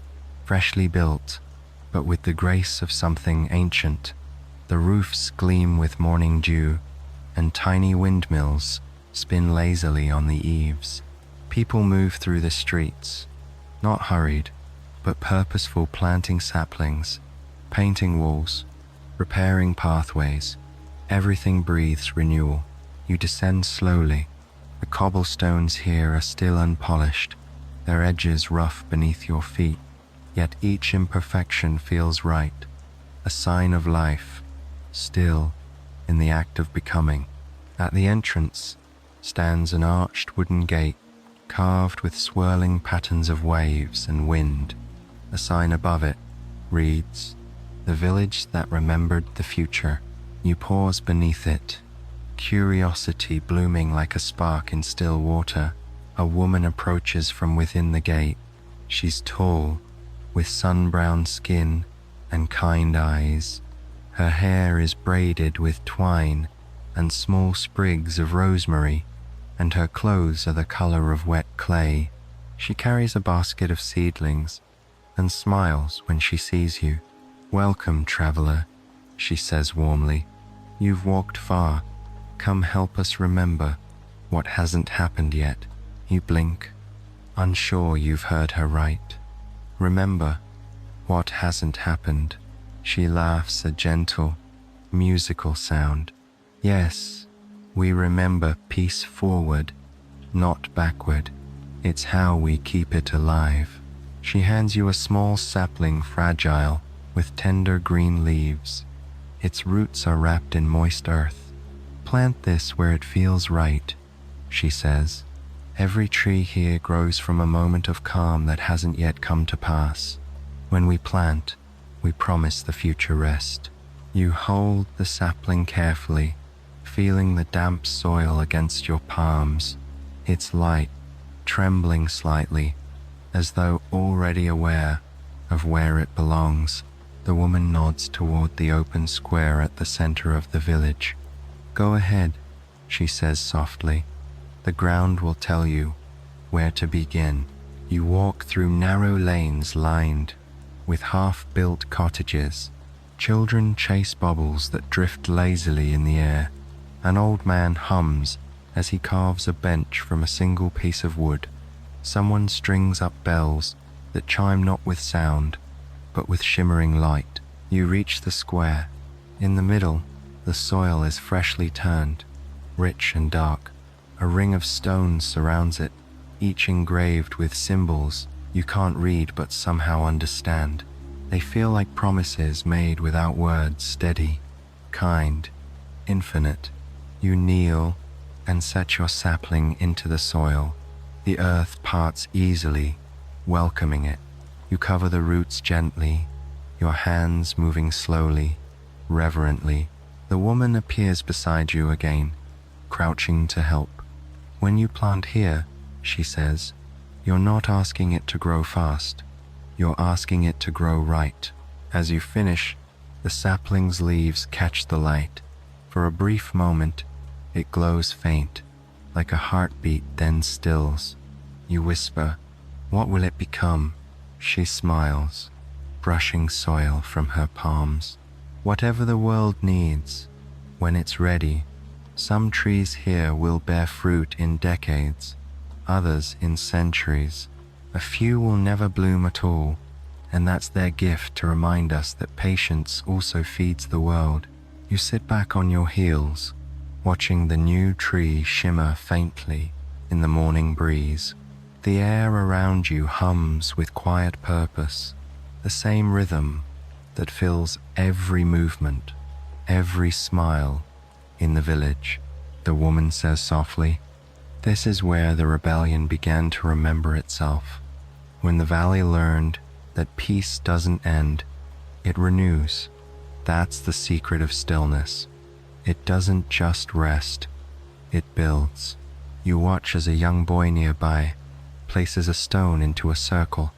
freshly built, but with the grace of something ancient. The roofs gleam with morning dew, and tiny windmills spin lazily on the eaves. People move through the streets, not hurried, but purposeful, planting saplings, painting walls, repairing pathways. Everything breathes renewal. You descend slowly. The cobblestones here are still unpolished, their edges rough beneath your feet, yet each imperfection feels right, a sign of life, still in the act of becoming. At the entrance stands an arched wooden gate, carved with swirling patterns of waves and wind. A sign above it reads, "The village that remembered the future." You pause beneath it, curiosity blooming like a spark in still water. A woman approaches from within the gate. She's tall, with sun-browned skin and kind eyes. Her hair is braided with twine and small sprigs of rosemary, and her clothes are the color of wet clay. She carries a basket of seedlings and smiles when she sees you. "Welcome, traveler," she says warmly. "You've walked far. Come help us remember what hasn't happened yet." You blink, unsure you've heard her right. "Remember what hasn't happened." She laughs, a gentle, musical sound. "Yes, we remember peace forward, not backward. It's how we keep it alive." She hands you a small sapling, fragile, with tender green leaves. Its roots are wrapped in moist earth. "Plant this where it feels right," she says. "Every tree here grows from a moment of calm that hasn't yet come to pass. When we plant, we promise the future rest." You hold the sapling carefully, feeling the damp soil against your palms. It's light, trembling slightly, as though already aware of where it belongs. The woman nods toward the open square at the center of the village. "Go ahead," she says softly. "The ground will tell you where to begin." You walk through narrow lanes lined with half-built cottages. Children chase bubbles that drift lazily in the air. An old man hums as he carves a bench from a single piece of wood. Someone strings up bells that chime not with sound, but with shimmering light. You reach the square. In the middle, the soil is freshly turned, rich and dark. A ring of stones surrounds it, each engraved with symbols you can't read but somehow understand. They feel like promises made without words, steady, kind, infinite. You kneel and set your sapling into the soil. The earth parts easily, welcoming it. You cover the roots gently, your hands moving slowly, reverently. The woman appears beside you again, crouching to help. When you plant here, she says, you're not asking it to grow fast. You're asking it to grow right. As you finish, the sapling's leaves catch the light. For a brief moment, it glows faint, like a heartbeat, then stills. You whisper, "What will it become?" She smiles, brushing soil from her palms. "Whatever the world needs, when it's ready. Some trees here will bear fruit in decades, others in centuries. A few will never bloom at all, and that's their gift to remind us that patience also feeds the world." You sit back on your heels, watching the new tree shimmer faintly in the morning breeze. The air around you hums with quiet purpose, the same rhythm that fills every movement, every smile in the village. The woman says softly, "This is where the rebellion began to remember itself. When the valley learned that peace doesn't end, it renews. That's the secret of stillness. It doesn't just rest, it builds." You watch as a young boy nearby places a stone into a circle,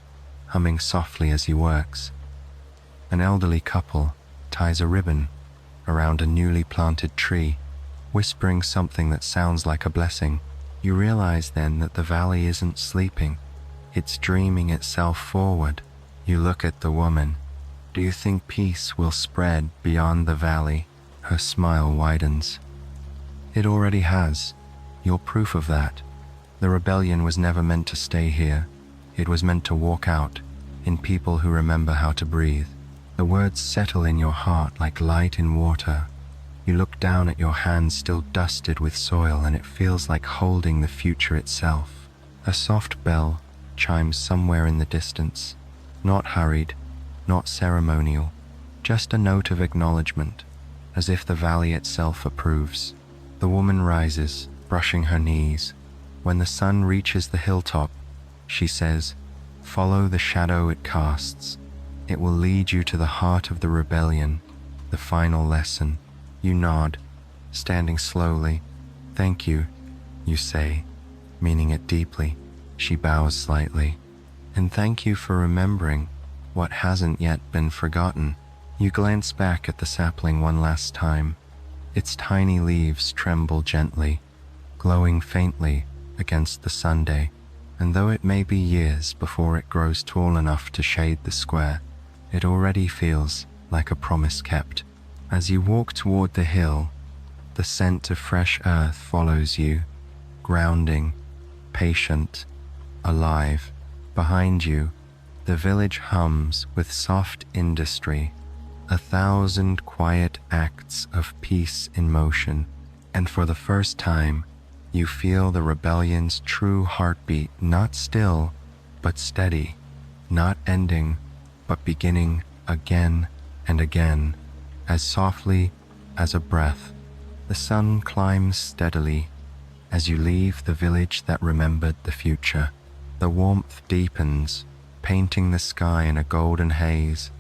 humming softly as he works. An elderly couple ties a ribbon around a newly planted tree, whispering something that sounds like a blessing. You realize then that the valley isn't sleeping, it's dreaming itself forward. You look at the woman. "Do you think peace will spread beyond the valley?" Her smile widens. "It already has. You're proof of that. The rebellion was never meant to stay here. It was meant to walk out in people who remember how to breathe." The words settle in your heart like light in water. You look down at your hands still dusted with soil, and it feels like holding the future itself. A soft bell chimes somewhere in the distance, not hurried, not ceremonial, just a note of acknowledgement, as if the valley itself approves. The woman rises, brushing her knees. When the sun reaches the hilltop, she says, "Follow the shadow it casts. It will lead you to the heart of the rebellion, the final lesson." You nod, standing slowly. "Thank you," you say, meaning it deeply. She bows slightly. "And thank you for remembering what hasn't yet been forgotten." You glance back at the sapling one last time. Its tiny leaves tremble gently, glowing faintly against the Sunday, and though it may be years before it grows tall enough to shade the square, it already feels like a promise kept. As you walk toward the hill, the scent of fresh earth follows you, grounding, patient, alive. Behind you, the village hums with soft industry, 1,000 quiet acts of peace in motion, and for the first time, you feel the rebellion's true heartbeat, not still, but steady, not ending, but beginning again and again, as softly as a breath. The sun climbs steadily as you leave the village that remembered the future. The warmth deepens, painting the sky in a golden haze,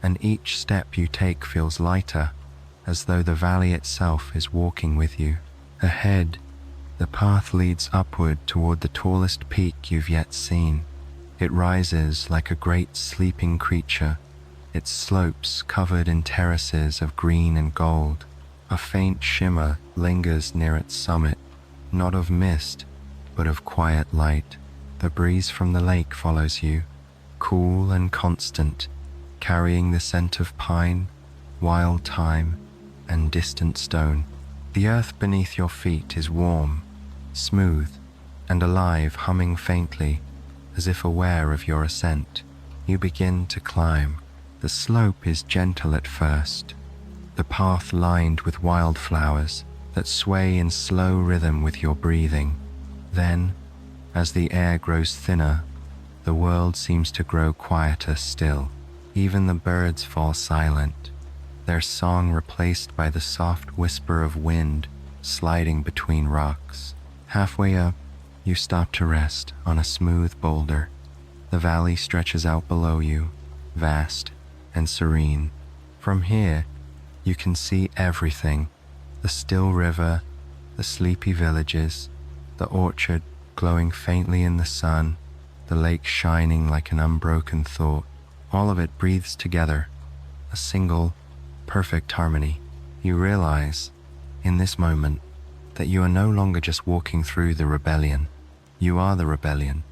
and each step you take feels lighter, as though the valley itself is walking with you. Ahead, the path leads upward toward the tallest peak you've yet seen. It rises like a great sleeping creature, its slopes covered in terraces of green and gold. A faint shimmer lingers near its summit, not of mist, but of quiet light. The breeze from the lake follows you, cool and constant, carrying the scent of pine, wild thyme, and distant stone. The earth beneath your feet is warm, smooth, and alive, humming faintly, as if aware of your ascent. You begin to climb. The slope is gentle at first, the path lined with wildflowers that sway in slow rhythm with your breathing. Then, as the air grows thinner, the world seems to grow quieter still. Even the birds fall silent, their song replaced by the soft whisper of wind sliding between rocks. Halfway up, you stop to rest on a smooth boulder. The valley stretches out below you, vast and serene. From here, you can see everything: the still river, the sleepy villages, the orchard glowing faintly in the sun, the lake shining like an unbroken thought. All of it breathes together, a single, perfect harmony. You realize, in this moment, that you are no longer just walking through the rebellion. You are the rebellion,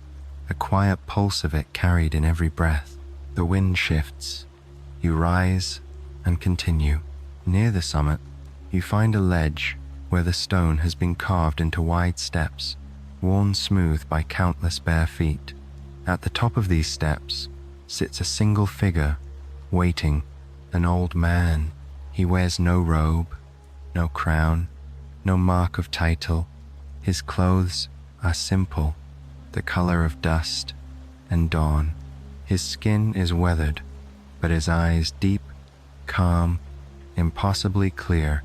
a quiet pulse of it carried in every breath. The wind shifts. You rise and continue. Near the summit, you find a ledge where the stone has been carved into wide steps, worn smooth by countless bare feet. At the top of these steps sits a single figure, waiting, an old man. He wears no robe, no crown, no mark of title. His clothes are simple, the color of dust and dawn. His skin is weathered, but his eyes, deep, calm, impossibly clear,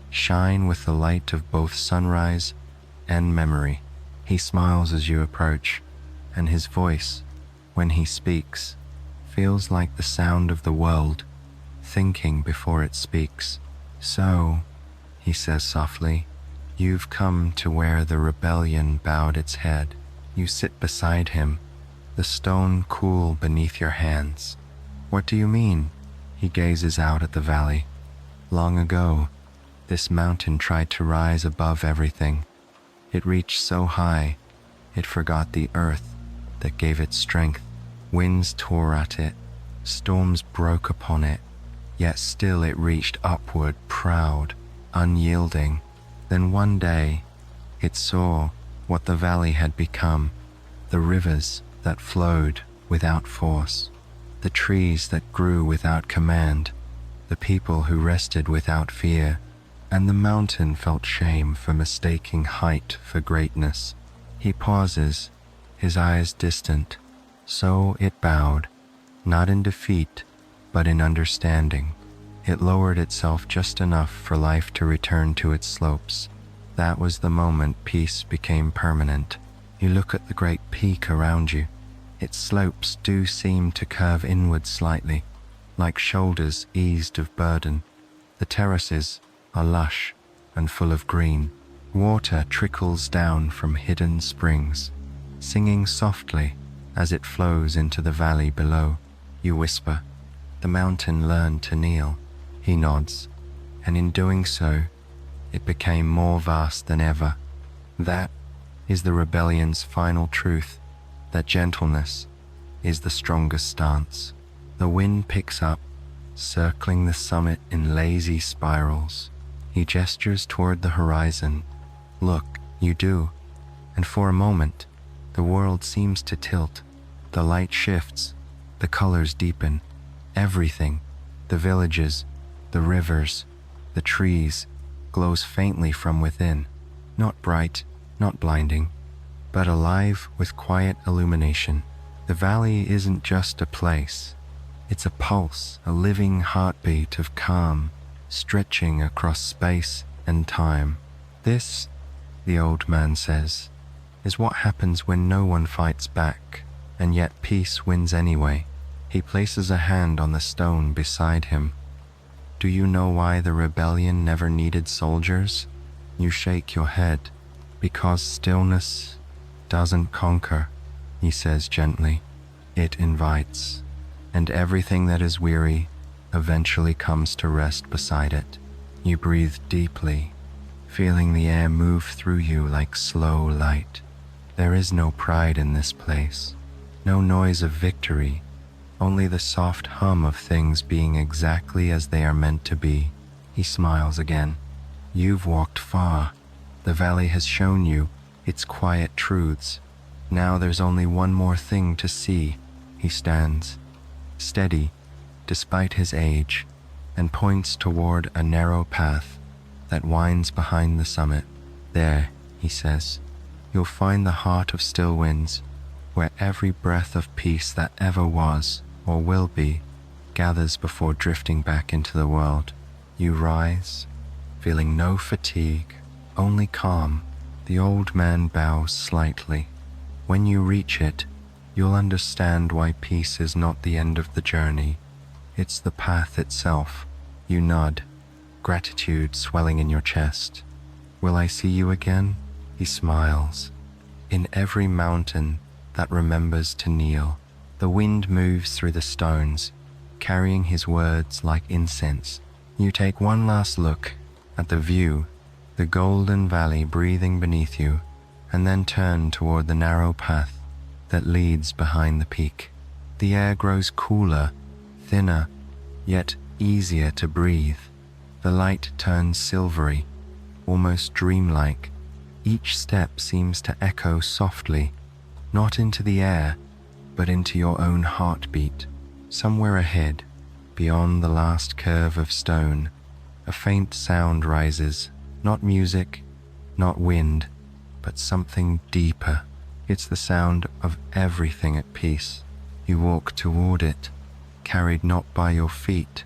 shine with the light of both sunrise and memory. He smiles as you approach, and his voice, when he speaks, feels like the sound of the world, thinking before it speaks. "So," he says softly, "you've come to where the rebellion bowed its head." You sit beside him, the stone cool beneath your hands. "What do you mean?" He gazes out at the valley. "Long ago, this mountain tried to rise above everything. It reached so high, it forgot the earth that gave it strength. Winds tore at it, storms broke upon it, yet still it reached upward, proud, unyielding. Then one day, it saw what the valley had become: the rivers that flowed without force, the trees that grew without command, the people who rested without fear, and the mountain felt shame for mistaking height for greatness." He pauses, his eyes distant. "So it bowed, not in defeat, but in understanding. It lowered itself just enough for life to return to its slopes. That was the moment peace became permanent." You look at the great peak around you. Its slopes do seem to curve inward slightly, like shoulders eased of burden. The terraces are lush and full of green. Water trickles down from hidden springs, singing softly as it flows into the valley below. You whisper, "The mountain learned to kneel." He nods, and in doing so, it became more vast than ever. That is the rebellion's final truth, that gentleness is the strongest stance. The wind picks up, circling the summit in lazy spirals. He gestures toward the horizon. "Look," you do, and for a moment, the world seems to tilt. The light shifts, the colors deepen. Everything, the villages, the rivers, the trees, glows faintly from within. Not bright, not blinding, but alive with quiet illumination. The valley isn't just a place. It's a pulse, a living heartbeat of calm, stretching across space and time. "This," the old man says, "is what happens when no one fights back, and yet peace wins anyway." He places a hand on the stone beside him. "Do you know why the rebellion never needed soldiers?" You shake your head. "Because stillness doesn't conquer," he says gently. "It invites, and everything that is weary eventually comes to rest beside it." You breathe deeply, feeling the air move through you like slow light. There is no pride in this place, no noise of victory, only the soft hum of things being exactly as they are meant to be. He smiles again. "You've walked far. The valley has shown you its quiet truths. Now there's only one more thing to see." He stands, steady despite his age, and points toward a narrow path that winds behind the summit. "There," he says, "you'll find the heart of still winds, where every breath of peace that ever was, or will be, gathers before drifting back into the world." You rise, feeling no fatigue, only calm. The old man bows slightly. "When you reach it, you'll understand why peace is not the end of the journey. It's the path itself. You nod, gratitude swelling in your chest. Will I see you again? He smiles. In every mountain that remembers to kneel, the wind moves through the stones, carrying his words like incense. You take one last look at the view, the golden valley breathing beneath you, and then turn toward the narrow path that leads behind the peak. The air grows cooler, thinner, yet easier to breathe. The light turns silvery, almost dreamlike. Each step seems to echo softly, not into the air, but into your own heartbeat. Somewhere ahead, beyond the last curve of stone, a faint sound rises, not music, not wind, but something deeper. It's the sound of everything at peace. You walk toward it, carried not by your feet,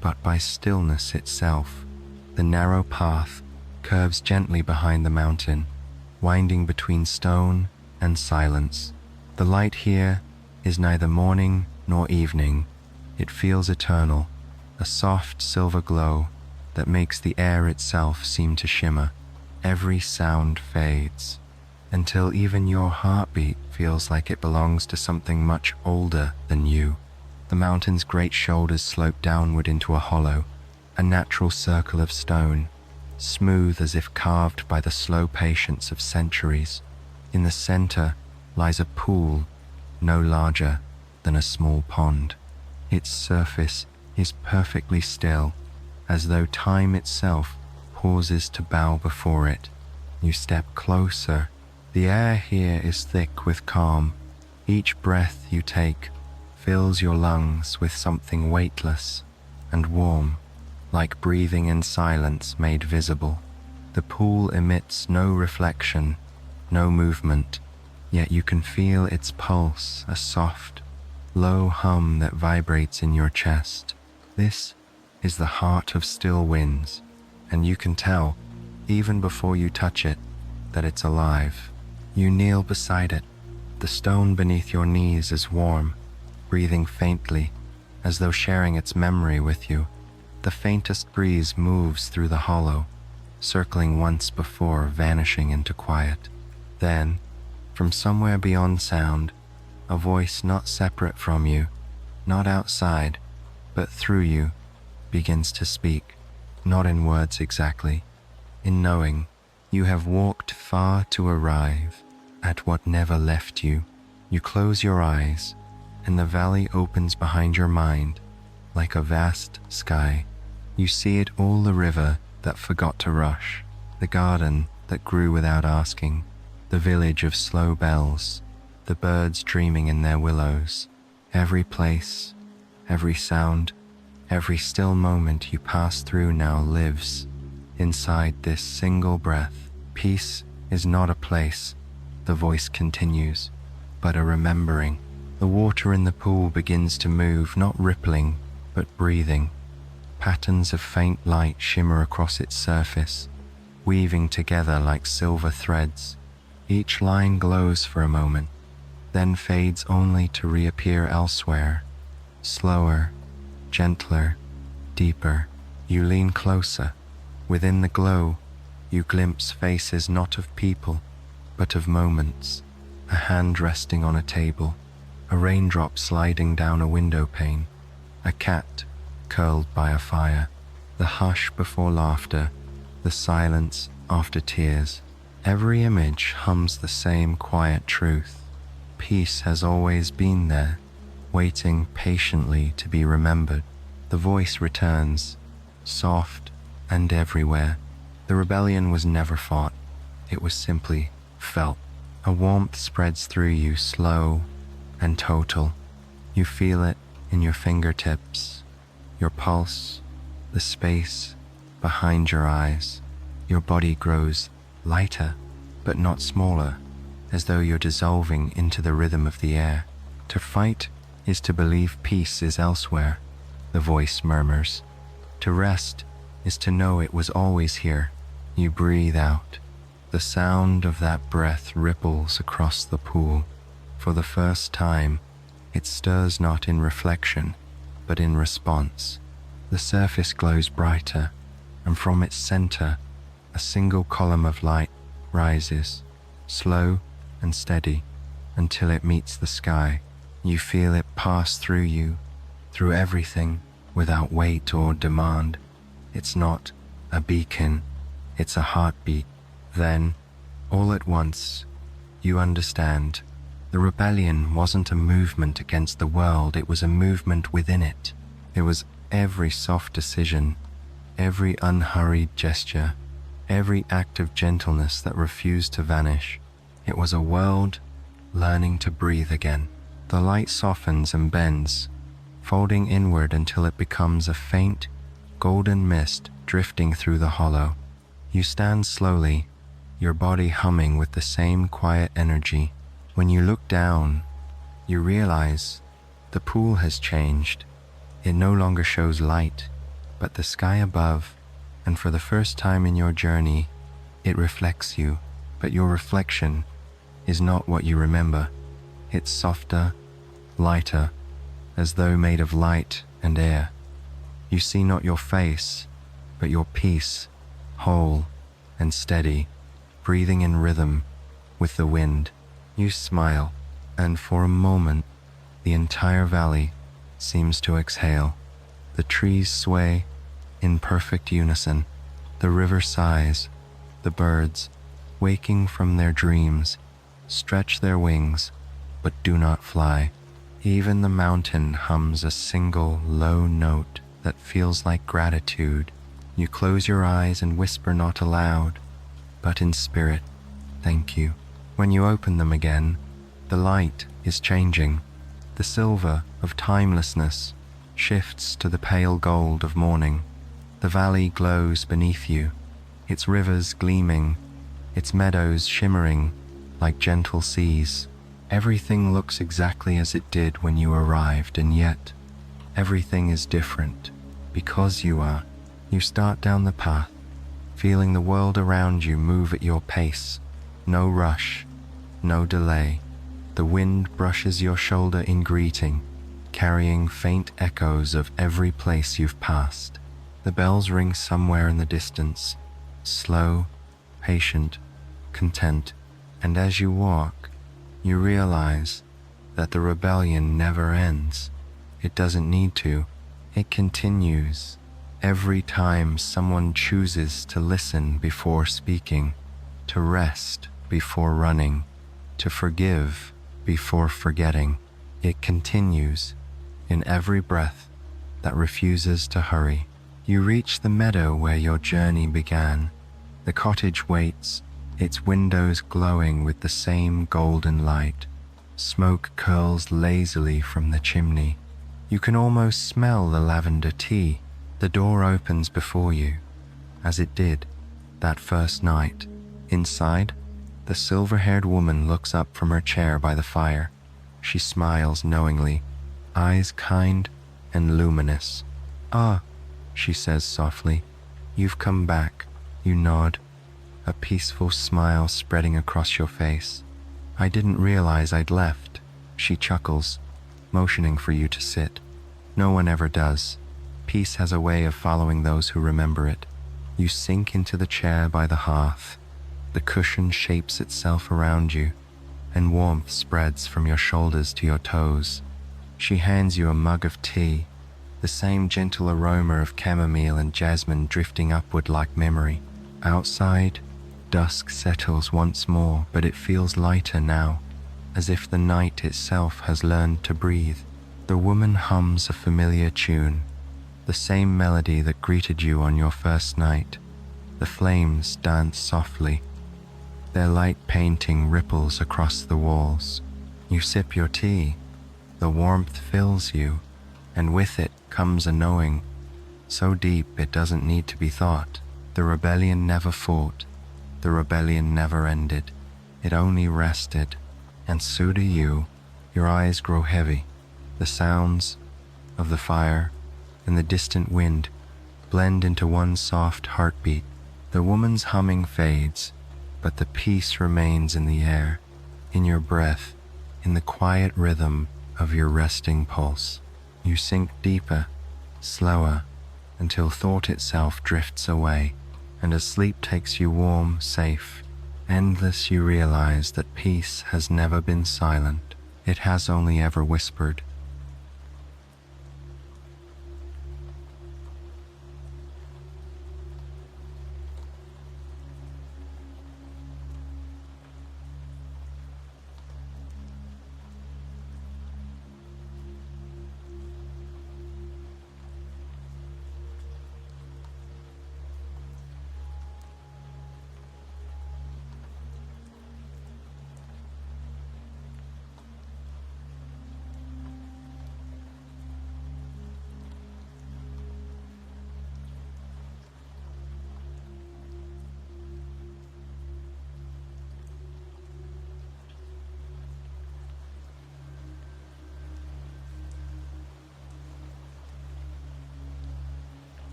but by stillness itself. The narrow path curves gently behind the mountain, winding between stone and silence. The light here is neither morning nor evening. It feels eternal, a soft silver glow that makes the air itself seem to shimmer. Every sound fades, until even your heartbeat feels like it belongs to something much older than you. The mountain's great shoulders slope downward into a hollow, a natural circle of stone, smooth as if carved by the slow patience of centuries. In the center lies a pool, no larger than a small pond. Its surface is perfectly still, as though time itself pauses to bow before it. You step closer. The air here is thick with calm. Each breath you take fills your lungs with something weightless and warm, like breathing in silence made visible. The pool emits no reflection, no movement, yet you can feel its pulse, a soft, low hum that vibrates in your chest. This is the heart of still winds, and you can tell, even before you touch it, that it's alive. You kneel beside it. The stone beneath your knees is warm, breathing faintly, as though sharing its memory with you. The faintest breeze moves through the hollow, circling once before vanishing into quiet. Then, from somewhere beyond sound, a voice not separate from you, not outside, but through you, begins to speak, not in words exactly, in knowing. You have walked far to arrive at what never left you. You close your eyes, and the valley opens behind your mind like a vast sky. You see it all, the river that forgot to rush, the garden that grew without asking, the village of slow bells, the birds dreaming in their willows. Every place, every sound, every still moment you pass through now lives inside this single breath. Peace is not a place, the voice continues, but a remembering. The water in the pool begins to move, not rippling, but breathing. Patterns of faint light shimmer across its surface, weaving together like silver threads. Each line glows for a moment, then fades only to reappear elsewhere. Slower, gentler, deeper. You lean closer. Within the glow, you glimpse faces not of people, but of moments. A hand resting on a table, a raindrop sliding down a window pane, a cat curled by a fire, the hush before laughter, the silence after tears. Every image hums the same quiet truth. Peace has always been there, waiting patiently to be remembered. The voice returns, soft and everywhere. The rebellion was never fought, it was simply felt. A warmth spreads through you, slow and total. You feel it in your fingertips, your pulse, the space behind your eyes. Your body grows lighter, but not smaller, as though you're dissolving into the rhythm of the air. To fight is to believe peace is elsewhere, the voice murmurs. To rest is to know it was always here. You breathe out. The sound of that breath ripples across the pool. For the first time, it stirs not in reflection, but in response. The surface glows brighter, and from its center, a single column of light rises, slow and steady, until it meets the sky. You feel it pass through you, through everything, without weight or demand. It's not a beacon, it's a heartbeat. Then, all at once, you understand. The rebellion wasn't a movement against the world, it was a movement within it. It was every soft decision, every unhurried gesture, every act of gentleness that refused to vanish. It was a world learning to breathe again. The light softens and bends, folding inward until it becomes a faint, golden mist drifting through the hollow. You stand slowly, your body humming with the same quiet energy. When you look down, you realize the pool has changed. It no longer shows light, but the sky above, and for the first time in your journey, it reflects you. But your reflection is not what you remember. It's softer, lighter, as though made of light and air. You see not your face, but your peace, whole and steady, breathing in rhythm with the wind. You smile, and for a moment, the entire valley seems to exhale. The trees sway in perfect unison. The river sighs. The birds, waking from their dreams, stretch their wings, but do not fly. Even the mountain hums a single low note that feels like gratitude. You close your eyes and whisper not aloud, but in spirit, thank you. When you open them again, the light is changing. The silver of timelessness shifts to the pale gold of morning. The valley glows beneath you, its rivers gleaming, its meadows shimmering like gentle seas. Everything looks exactly as it did when you arrived, and yet everything is different because you are. You start down the path, feeling the world around you move at your pace. No rush, no delay. The wind brushes your shoulder in greeting, carrying faint echoes of every place you've passed. The bells ring somewhere in the distance, slow, patient, content, and as you walk, you realize that the rebellion never ends. It doesn't need to. It continues every time someone chooses to listen before speaking, to rest before running, to forgive before forgetting. It continues in every breath that refuses to hurry. You reach the meadow where your journey began. The cottage waits, its windows glowing with the same golden light. Smoke curls lazily from the chimney. You can almost smell the lavender tea. The door opens before you, as it did that first night. Inside, the silver-haired woman looks up from her chair by the fire. She smiles knowingly, eyes kind and luminous. "Ah," she says softly, "you've come back." You nod, a peaceful smile spreading across your face. "I didn't realize I'd left," she chuckles, motioning for you to sit. No one ever does. Peace has a way of following those who remember it. You sink into the chair by the hearth. The cushion shapes itself around you, and warmth spreads from your shoulders to your toes. She hands you a mug of tea, the same gentle aroma of chamomile and jasmine drifting upward like memory. Outside, dusk settles once more, but it feels lighter now, as if the night itself has learned to breathe. The woman hums a familiar tune, the same melody that greeted you on your first night. The flames dance softly. Their light painting ripples across the walls. You sip your tea. The warmth fills you, and with it comes a knowing, so deep it doesn't need to be thought. The rebellion never fought. The rebellion never ended. It only rested. And so do you. Your eyes grow heavy. The sounds of the fire and the distant wind blend into one soft heartbeat. The woman's humming fades, but the peace remains in the air, in your breath, in the quiet rhythm of your resting pulse. You sink deeper, slower, until thought itself drifts away, and as sleep takes you warm, safe, endless, you realize that peace has never been silent. It has only ever whispered,